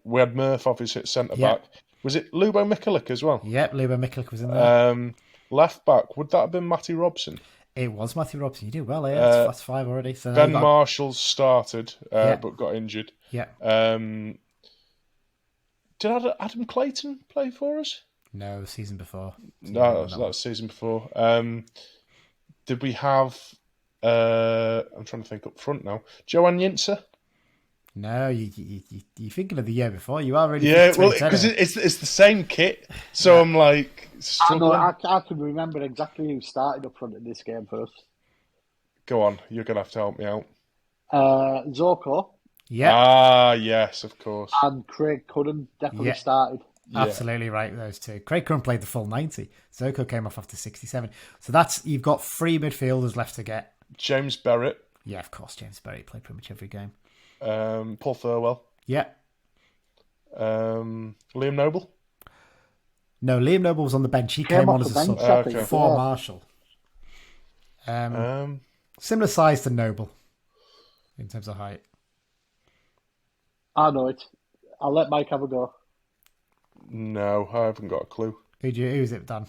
We had Murph obviously at centre back. Was it Lubo Mikulik as well? Yep, Lubo Mikulik was in there. Left back, would that have been Matty Robson? It was Matthew Robson. You did well, yeah. That's 5 already. So Ben Marshall started, but got injured. Yeah. Did Adam Clayton play for us? No, the season before. No, that was the season before. Did we have... I'm trying to think up front now. Johan Yintzer? No, you're thinking of the year before. You are really... Yeah, well, because it's the same kit. So I'm like... struggling. I can remember exactly who started up front in this game for us. Go on, you're going to have to help me out. Zorko. Yeah. Ah, yes, of course. And Craig Cudden definitely started. Absolutely right, those two. Craig Cudden played the full 90. Zorko came off after 67. So you've got 3 midfielders left to get. James Berrett. Yeah, of course, James Berrett played pretty much every game. Paul Thirlwell. Yeah. Liam Noble. No, Liam Noble was on the bench. He came on as a sub for Marshall. Similar size to Noble in terms of height. I know it. I'll let Mike have a go. No, I haven't got a clue. Who is it, Dan?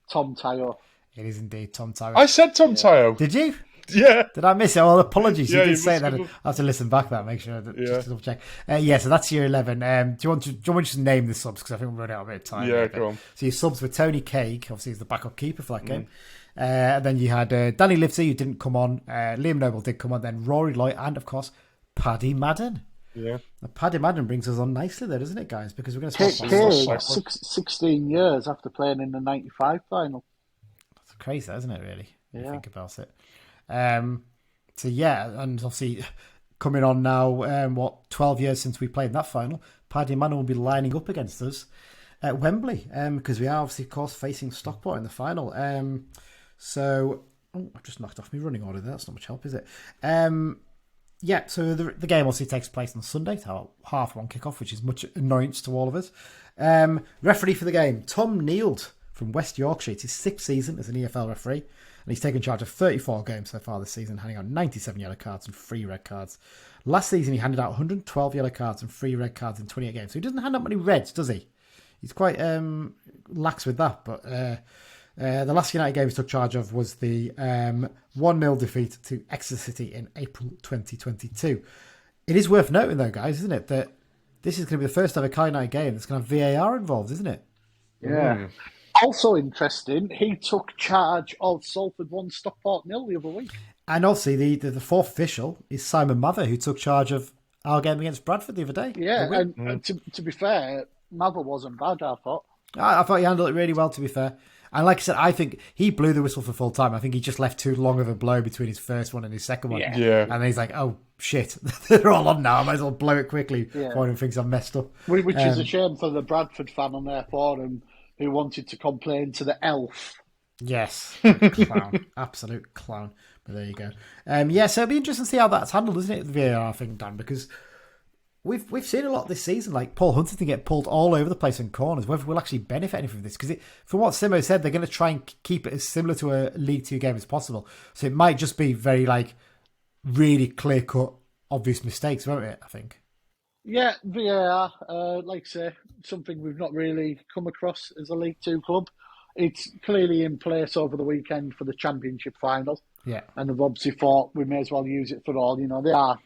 Tom Tayo. It is indeed Tom Tayo. I said Tom Tayo. Did you? Yeah. Did I miss it? Well, apologies. Yeah, you you did say must that. have. I have to listen back to that, make sure. Just Yeah. to double check. So that's your 11. Do you want to just name the subs? Because I think we're running out of a bit of time. Yeah, go on. So your subs were Tony Craig, obviously he's the backup keeper for that game. And then you had Danny Livesey, who didn't come on. Liam Noble did come on. Then Rory Lloyd and, of course, Paddy Madden. Yeah. Now, Paddy Madden brings us on nicely there, doesn't it, guys? Because we're going to start... 16 years after playing in the 95 final. That's crazy, isn't it, really? When you Yeah. think about it. So, yeah, and obviously coming on now, 12 years since we played that final, Paddy Madden will be lining up against us at Wembley, because we are obviously, of course, facing Stockport in the final. I've just knocked off my running order there. That's not much help, is it? So the game obviously takes place on Sunday, to 1:30 kickoff, which is much annoyance to all of us. Referee for the game, Tom Neild from West Yorkshire. It's his 6th season as an EFL referee, and he's taken charge of 34 games so far this season, handing out 97 yellow cards and 3 red cards. Last season, he handed out 112 yellow cards and 3 red cards in 28 games. So he doesn't hand out many reds, does he? He's quite lax with that. But the last United game he took charge of was the 1-0 defeat to Exeter City in April 2022. It is worth noting, though, guys, isn't it, that this is going to be the first ever Car United game that's going to have VAR involved, isn't it? Yeah. Also interesting, he took charge of Salford 1 Stockport 0 the other week. And obviously, the fourth official is Simon Mather, who took charge of our game against Bradford the other day. Yeah, and to be fair, Mather wasn't bad, I thought. I thought he handled it really well, to be fair. And like I said, I think he blew the whistle for full time. I think he just left too long of a blow between his first one and his second one. Yeah. And then he's like, oh, shit, they're all on now. I might as well blow it quickly before anyone thinks I've messed up. Which is a shame for the Bradford fan on their forum who wanted to complain to the elf. Yes, clown, absolute clown. But there you go. So it'll be interesting to see how that's handled, isn't it, the VAR thing, Dan? Because we've seen a lot this season, like Paul Huntington get pulled all over the place in corners. Whether we'll actually benefit anything from this, because from what Simo said, they're going to try and keep it as similar to a League Two game as possible. So it might just be very really clear cut, obvious mistakes, won't it? I think. Yeah, VAR, like I say, something we've not really come across as a League Two club. It's clearly in place over the weekend for the Championship final. Yeah. And they've obviously thought we may as well use it for all. They are,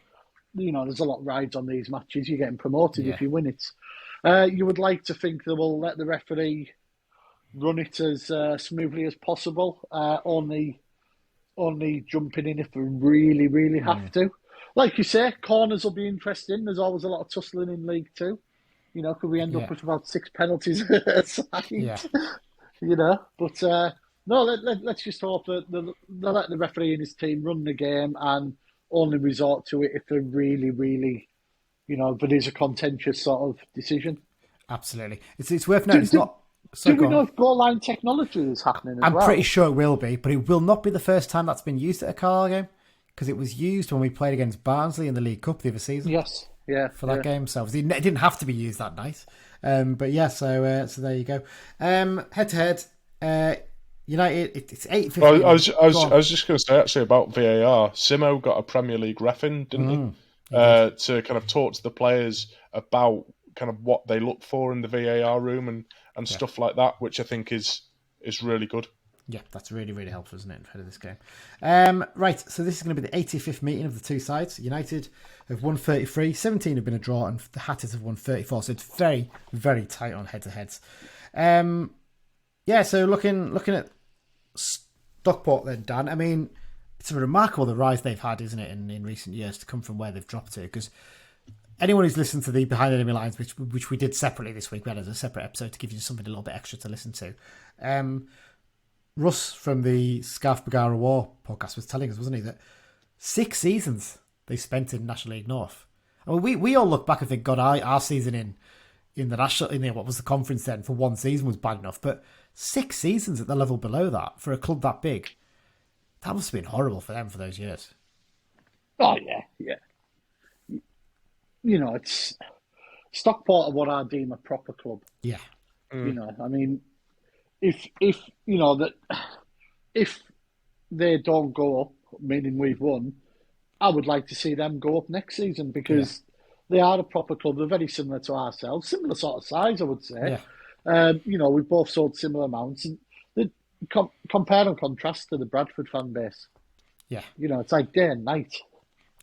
there's a lot of rides on these matches. You're getting promoted if you win it. You would like to think they will let the referee run it as smoothly as possible, only jumping in if they really, really have to. Like you say, corners will be interesting. There's always a lot of tussling in League Two. Could we end up with about 6 penalties aside? Yeah. But no, let's just hope that they'll let the referee and his team run the game and only resort to it if they're really, really, if it is a contentious sort of decision. Absolutely. It's worth noting it's not... Do we know if goal line technology is happening as well? I'm pretty sure it will be, but it will not be the first time that's been used at a Carlisle game, because it was used when we played against Barnsley in the League Cup the other season. Yes, yeah. For that game. So it didn't have to be used that night. But yeah, so there you go. Head to head, United, it's 8-15. Well, I was just going to say actually about VAR. Simo got a Premier League ref in, didn't he? To kind of talk to the players about kind of what they look for in the VAR room and stuff like that, which I think is really good. Yeah, that's really, really helpful, isn't it, ahead of this game? Right, so this is going to be the 85th meeting of the two sides. United have won 33, 17 have been a draw, and the Hatters have won 34. So it's very, very tight on head-to-heads. So looking at Stockport then, Dan, I mean, it's remarkable the rise they've had, isn't it, in recent years to come from where they've dropped to, because anyone who's listened to the Behind Enemy Lines, which we did separately this week, we had as a separate episode to give you something a little bit extra to listen to. Russ from the Scarf Bagara War podcast was telling us, wasn't he, that 6 seasons they spent in National League North. I mean, we all look back and think, God, our season in the national, what was the conference then for 1 season was bad enough, but 6 seasons at the level below that for a club that big, that must have been horrible for them for those years. Oh yeah. It's Stockport are what I deem a proper club. Yeah. I mean, if they don't go up, meaning we've won, I would like to see them go up next season, because they are a proper club. They're very similar to ourselves, similar sort of size, I would say. Yeah. We've both sold similar amounts. And compare and contrast to the Bradford fan base. Yeah. It's like day and night.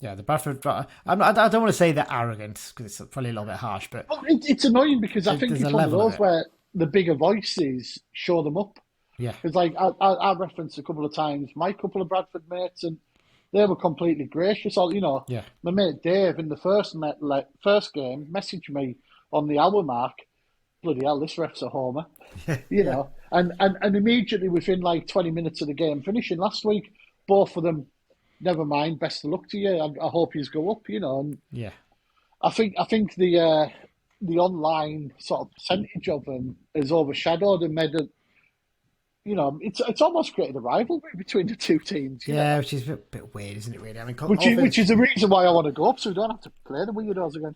Yeah, the Bradford. I don't want to say they're arrogant because it's probably a little bit harsh, but It's annoying because I think it's one of those where the bigger voices show them up. Yeah. Because like I referenced a couple of times my couple of Bradford mates, and they were completely gracious. Yeah. My mate Dave in the first game messaged me on the hour mark. Bloody hell, this ref's a homer. And immediately within like 20 minutes of the game finishing last week, both of them, never mind, best of luck to you. I hope you go up, And yeah. I think the online sort of percentage of them is overshadowed and made it. It's almost created a rivalry between the two teams. Yeah, which is a bit weird, isn't it? Really, I mean, which is the reason why I want to go up, so we don't have to play the weirdos again.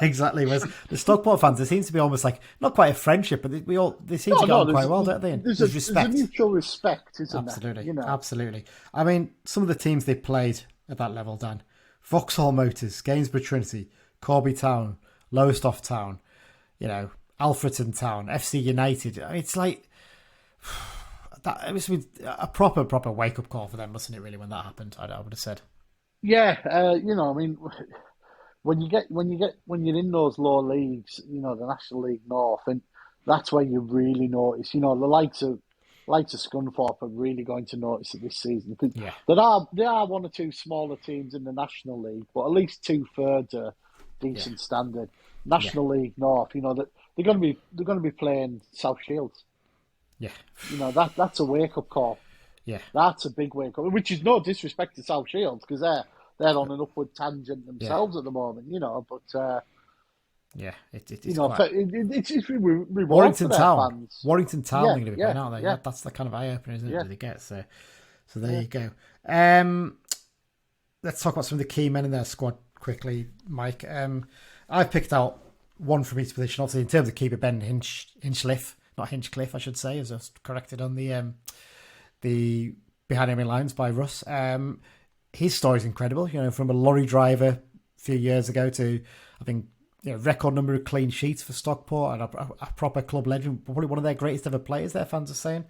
Exactly. Whereas the Stockport fans, there seems to be almost like not quite a friendship, but they seem to get on quite well, don't they? There's respect. There's a mutual respect, isn't Absolutely, there? Absolutely. I mean, some of the teams they played at that level, Dan: Vauxhall Motors, Gainsborough Trinity, Corby Town, Lowestoft Town, Alfreton Town, FC United. it's like. It was a proper wake up call for them, wasn't it? Really, when that happened, I would have said. Yeah, I mean, when you're in those low leagues, the National League North, and that's where you really notice. The likes of Scunthorpe are really going to notice it this season. Yeah. There are one or two smaller teams in the National League, but at least 2/3 are decent standard. National League North, that they're going to be playing South Shields. Yeah. That's a wake up call. Yeah. That's a big wake up, which is no disrespect to South Shields because they're on an upward tangent themselves at the moment, but yeah, it's rewarding Warrington for Town. fans. Warrington Town, they're going to be playing, aren't they? Yeah, that's the kind of eye opener, isn't it? That they get. So there you go. Let's talk about some of the key men in their squad quickly, Mike. I've picked out one from each position. Obviously, in terms of keeper, Ben Hinchliffe. Not Hinchcliffe, I should say, as I was corrected on the behind enemy lines by Russ. His story is incredible. From a lorry driver a few years ago to, I think, record number of clean sheets for Stockport and a proper club legend. Probably one of their greatest ever players. Their fans are saying.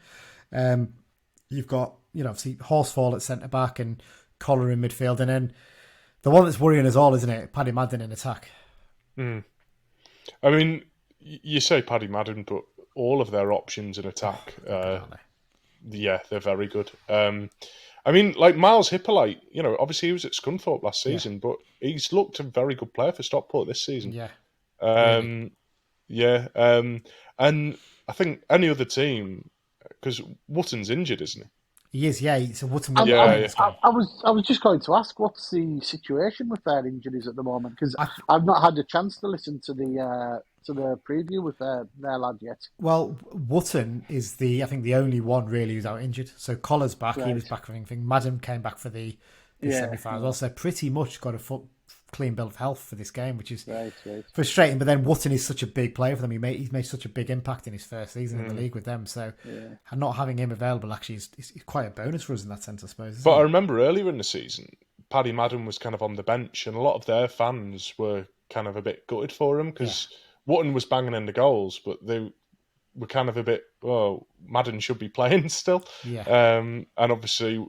You've got obviously Horsfall at centre back and Collar in midfield, and then the one that's worrying us all, isn't it? Paddy Madden in attack. I mean, you say Paddy Madden, but all of their options in attack, they're very good. I mean, like Miles Hippolyte, obviously he was at Scunthorpe last season, but he's looked a very good player for Stockport this season. Yeah. And I think any other team, because Wotton's injured, isn't he? He is, yeah. So Wotton. I was just going to ask, what's the situation with their injuries at the moment? Because I've not had a chance to listen to the preview with their lad yet. Well, Wotton is I think the only one really who's out injured. So Collar's back. Right. He was back for anything. Madden came back for the semi-finals. Also, pretty much got a clean bill of health for this game, which is frustrating. But then Wotton is such a big player for them. He's made such a big impact in his first season in the league with them. So not having him available actually is quite a bonus for us in that sense, I suppose. But I remember earlier in the season, Paddy Madden was kind of on the bench, and a lot of their fans were kind of a bit gutted for him because Wotton was banging in the goals, but they were kind of a bit, Madden should be playing still. Yeah. And obviously,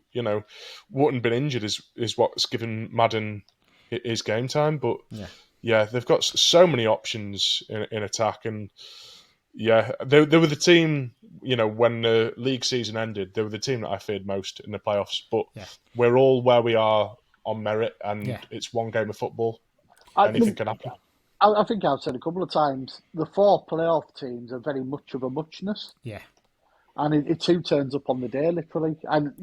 Wotton being injured is what's given Madden his game time. But they've got so many options in attack. And they were the team, when the league season ended, they were the team that I feared most in the playoffs. But we're all where we are on merit, and it's one game of football. Anything can happen. I think I've said a couple of times, the 4 playoff teams are very much of a muchness. Yeah. And it's who turns up on the day, literally. And,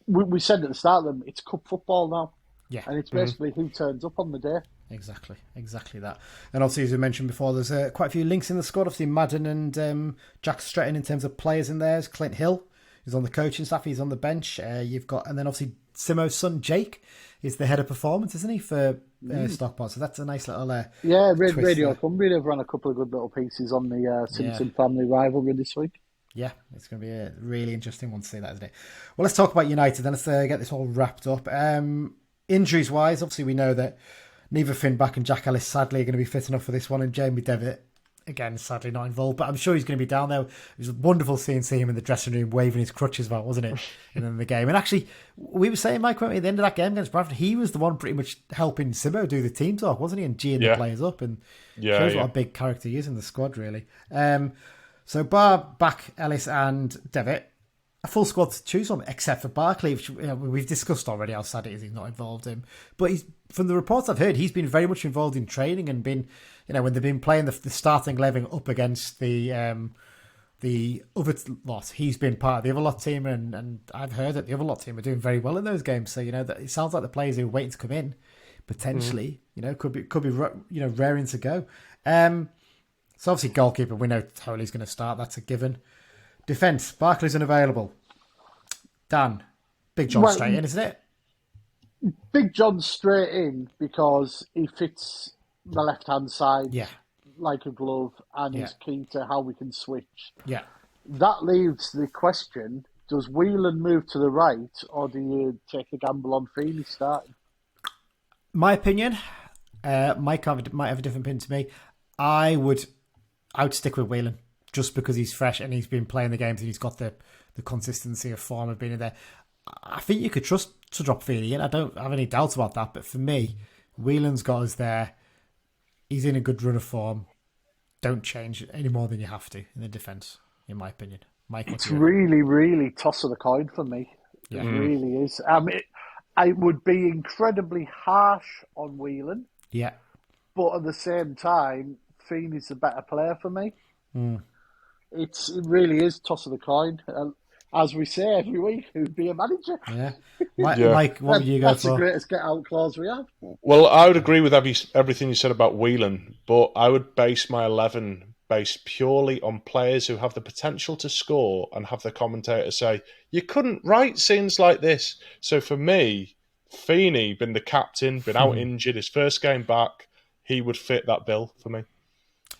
we said at the start of them, it's cup football now. Yeah. And it's basically who turns up on the day. Exactly that. And obviously, as we mentioned before, there's quite a few links in the squad. Obviously, Madden and Jack Stretton in terms of players in there. Clint Hill is on the coaching staff. He's on the bench. You've got, and then obviously Simo's son, Jake, is the head of performance, isn't he, for Stockport? So that's a nice little Radio Cumbria have run a couple of good little pieces on the Simpson family rivalry this week. Yeah, it's going to be a really interesting one to see that, isn't it? Well, let's talk about United then. Let's get this all wrapped up. Injuries-wise, obviously we know that Neither Finn Back and Jack Ellis, sadly, are going to be fit enough for this one. And Jamie Devitt, again, sadly not involved. But I'm sure he's going to be down there. It was wonderful seeing him in the dressing room waving his crutches about, wasn't it? In the game. And actually, we were saying, Mike, at the end of that game against Bradford, he was the one pretty much helping Simo do the team talk, wasn't he? And geeing the players up. And shows what a big character he is in the squad, really. So Bar, Back, Ellis and Devitt, a full squad to choose from, except for Barkley, which we've discussed already how sad it is he's not involved in. But from the reports I've heard, he's been very much involved in training and been, when they've been playing the starting 11 up against the other lot, he's been part of the other lot team, and I've heard that the other lot team are doing very well in those games. So that it sounds like the players who are waiting to come in potentially, could be raring to go. So obviously goalkeeper, we know Holy's going to start. That's a given. Defence, Barkley's unavailable. Dan, Big John straight in, isn't it? Big John straight in because he fits the left-hand side like a glove and is key to how we can switch. Yeah. That leaves the question, does Whelan move to the right or do you take a gamble on Feeney starting? My opinion, Mike might have a different opinion to me. I would stick with Whelan just because he's fresh and he's been playing the games and he's got the consistency of form of being in there. I think you could trust to drop Feeney in. I don't have any doubts about that. But for me, Whelan's got us there. He's in a good run of form. Don't change any more than you have to in the defence, in my opinion. Mike, it's really, really toss of the coin for me. Yeah. It really is. It would be incredibly harsh on Whelan. Yeah. But at the same time, Feeney's the better player for me. It really is toss of the coin. As we say every week, who'd be a manager? Yeah. Mike, what would you go That's for? the greatest get-out clause we have. Well, I would agree with everything you said about Whelan, but I would base my 11 based purely on players who have the potential to score and have the commentator say, you couldn't write scenes like this. So for me, Feeney, been the captain, been out injured, his first game back, he would fit that bill for me.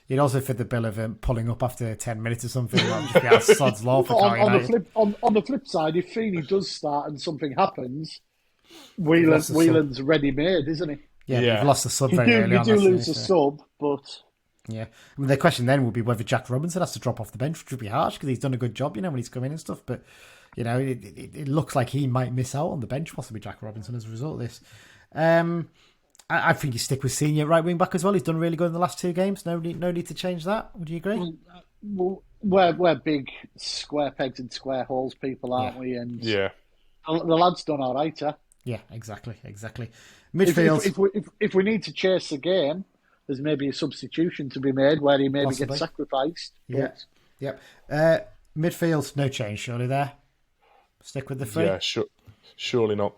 He'd also fit the bill of him pulling up after 10 minutes or something. That would be sod's law for on the flip side, if Feeney does start and something happens, Whelan's ready-made, isn't he? Yeah, you've lost the sub very early on. You do lose the sub, but... Yeah. I mean, the question then would be whether Jack Robinson has to drop off the bench, which would be harsh because he's done a good job, when he's come in and stuff. But, it looks like he might miss out on the bench, possibly Jack Robinson, as a result of this. I think you stick with senior right wing back as well. He's done really good in the last two games. No need to change that. Would you agree? Well, we're big square pegs and square holes people, aren't we? And the lad's done all right, huh? Yeah, exactly. Midfield. If we need to chase the game, there's maybe a substitution to be made where he maybe gets sacrificed. Yeah. Yep. Midfield, no change surely there. Stick with the three. Yeah, surely not.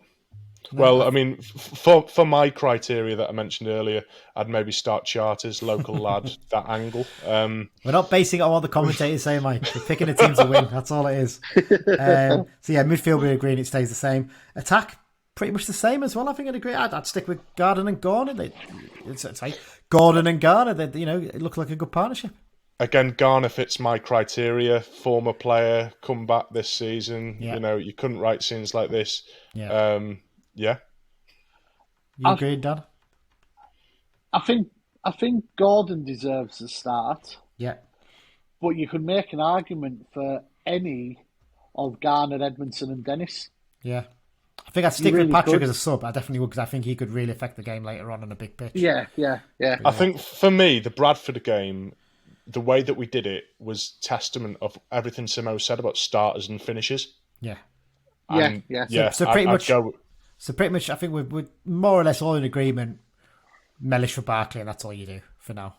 Well, I mean, for my criteria that I mentioned earlier, I'd maybe start Charters, local lad, that angle. We're not basing it on what the commentators say, Mike. We're picking a team to win. That's all it is. Midfield, we agree, it stays the same. Attack, pretty much the same as well. I think I'd agree. I'd stick with Garden and Garner. Gordon and Garner. It looked like a good partnership. Again, Garner fits my criteria. Former player, come back this season. Yeah. You couldn't write scenes like this. Yeah. Yeah. You agree, Dan? I think Gordon deserves a start. Yeah. But you could make an argument for any of Garner, Edmondson and Dennis. Yeah. I think I'd stick with Patrick as a sub. I definitely would, because I think he could really affect the game later on a big pitch. Yeah. I think for me, the Bradford game, the way that we did it was testament of everything Simo said about starters and finishers. Yeah. Yeah. So pretty much, I think we're more or less all in agreement. Mellish for Barkley, and that's all you do for now.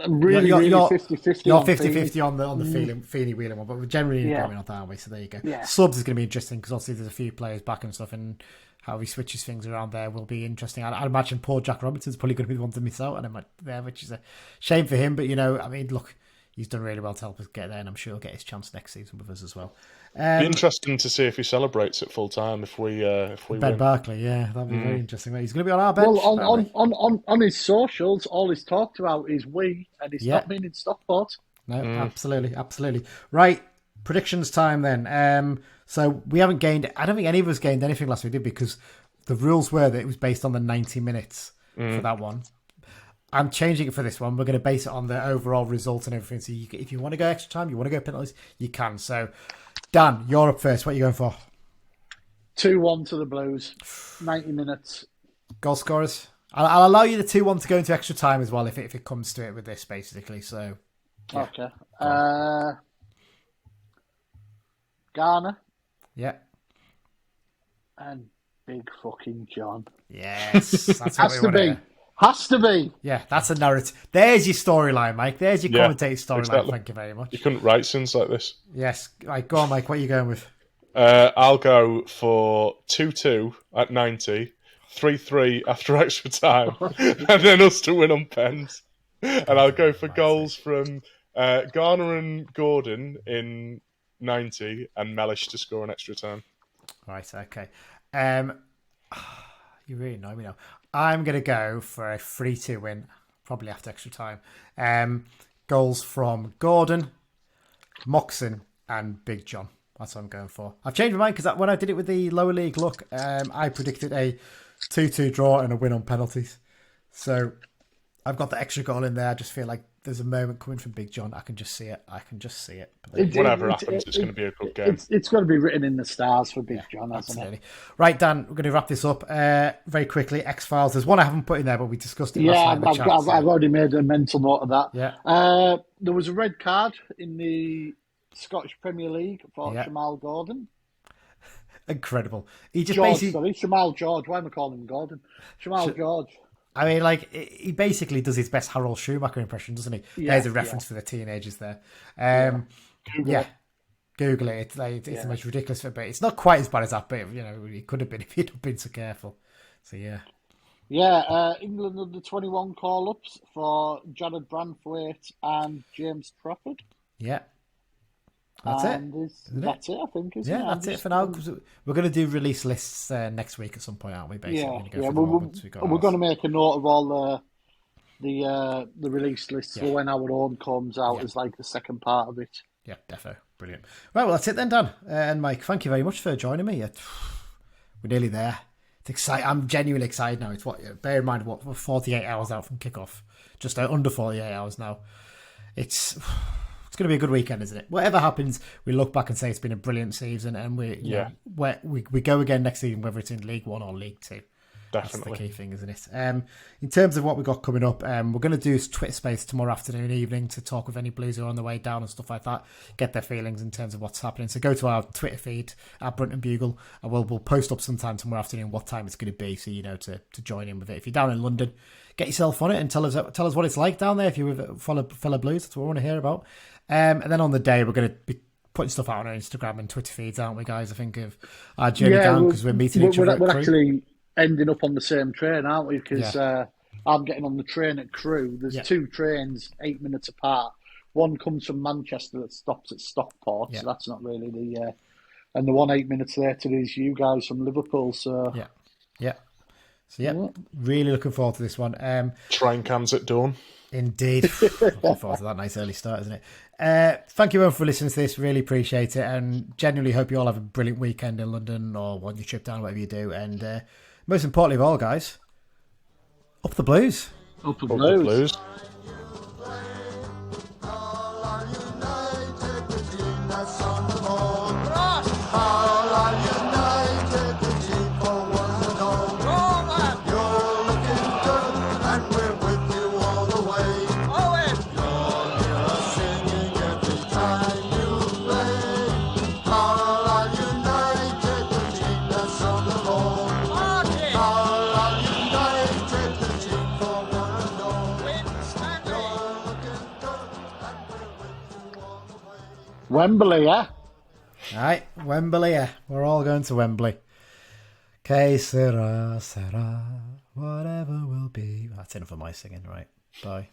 Really 50-50. You're 50-50 on the Feeney Whelan one, but we're generally in agreement on that, aren't we? So there you go. Yeah. Subs is going to be interesting because obviously there's a few players back and stuff, and how he switches things around there will be interesting. I'd imagine poor Jack Robinson's probably going to be the one to miss out on him there, which is a shame for him. But look, he's done really well to help us get there, and I'm sure he'll get his chance next season with us as well. Be interesting to see if he celebrates at full time if we Ben win. Barkley, yeah, that'd be very interesting. He's going to be on our bench. Well, on his socials, all he's talked about is we, and he's not been in Stockport. No, absolutely. Right, predictions time then. So we haven't gained. I don't think any of us gained anything last week, did we? Because the rules were that it was based on the 90 minutes for that one. I'm changing it for this one. We're going to base it on the overall result and everything. So if you want to go extra time, you want to go penalties, you can. So, Dan, you're up first. What are you going for? 2-1 to the Blues. 90 minutes. Goal scorers? I'll allow you the 2-1 to go into extra time as well if it comes to it with this, basically. So, yeah. Okay. Garner. Yeah. And Big fucking John. Yes. That's what Has to be. Hear. Has to be. Yeah, that's a narrative. There's your storyline, Mike. There's your commentator storyline. Exactly. Thank you very much. You couldn't write sins like this. Yes. Right, go on, Mike. What are you going with? I'll go for 2-2 at 90, 3-3 after extra time, and then us to win on pens. And I'll go for goals from Garner and Gordon in 90 and Mellish to score in extra time. Right, okay. You really know me now. I'm going to go for a 3-2 win, probably after extra time. Goals from Gordon, Moxon, and Big John. That's what I'm going for. I've changed my mind because when I did it with the lower league look, I predicted a 2-2 draw and a win on penalties. So I've got the extra goal in there. I just feel like there's a moment coming from Big John. I can just see it. Whatever happens, it's going to be a good game. It's going to be written in the stars for Big John, hasn't it? Right, Dan, we're going to wrap this up very quickly. X-Files. There's one I haven't put in there, but we discussed it last night. I've already made a mental note of that. Yeah. There was a red card in the Scottish Premier League for Jamal Gordon. Incredible. He just Jamal George. Why am I calling him Gordon? Jamal George. I mean, like, he basically does his best Harold Schumacher impression, doesn't he? Yeah, there's a reference for the teenagers there. Google it. It's the most ridiculous bit. It's not quite as bad as that, but it could have been if he'd not been so careful. So, yeah. Yeah, England under 21 call-ups for Jared Branthwaite and James Trafford. Yeah. That's it, I think, isn't it? Yeah, that's it for now. Cause we're going to do release lists next week at some point, aren't we? Basically, we're going to make a note of all the release lists for when our own comes out as like the second part of it. Yeah, defo. Brilliant. Right, well, that's it then, Dan. And Mike, thank you very much for joining me. We're nearly there. It's exciting. I'm genuinely excited now. It's bear in mind, we're 48 hours out from kickoff. Just under 48 hours now. It's going to be a good weekend, isn't it? Whatever happens, we look back and say it's been a brilliant season, and we go again next season, whether it's in League One or League Two. Definitely. That's the key thing, isn't it? In terms of what we've got coming up, we're going to do Twitter Space tomorrow afternoon, evening, to talk with any Blues who are on the way down and stuff like that, get their feelings in terms of what's happening. So go to our Twitter feed at Brunton Bugle, and we'll post up sometime tomorrow afternoon what time it's going to be, so you know to join in with it. If you're down in London, get yourself on it and tell us what it's like down there. If you're with fellow Blues, that's what we want to hear about. And then on the day, we're going to be putting stuff out on our Instagram and Twitter feeds, aren't we, guys? I think of our journey down because we're meeting each other. We're actually ending up on the same train, aren't we? Because I'm getting on the train at Crewe. There's two trains 8 minutes apart. One comes from Manchester that stops at Stockport, so that's not really the. And the one 8 minutes later is you guys from Liverpool. So really looking forward to this one. Train cams at dawn. Indeed. Looking forward to that nice early start, isn't it? Thank you everyone for listening to this. Really appreciate it, and genuinely hope you all have a brilliant weekend in London or on your trip down, whatever you do. And most importantly of all, guys, up the Blues. Up the Blues. Wembley, yeah? Right, Wembley, yeah. We're all going to Wembley. Que sera, sera, whatever will be. That's enough of my singing, right? Bye.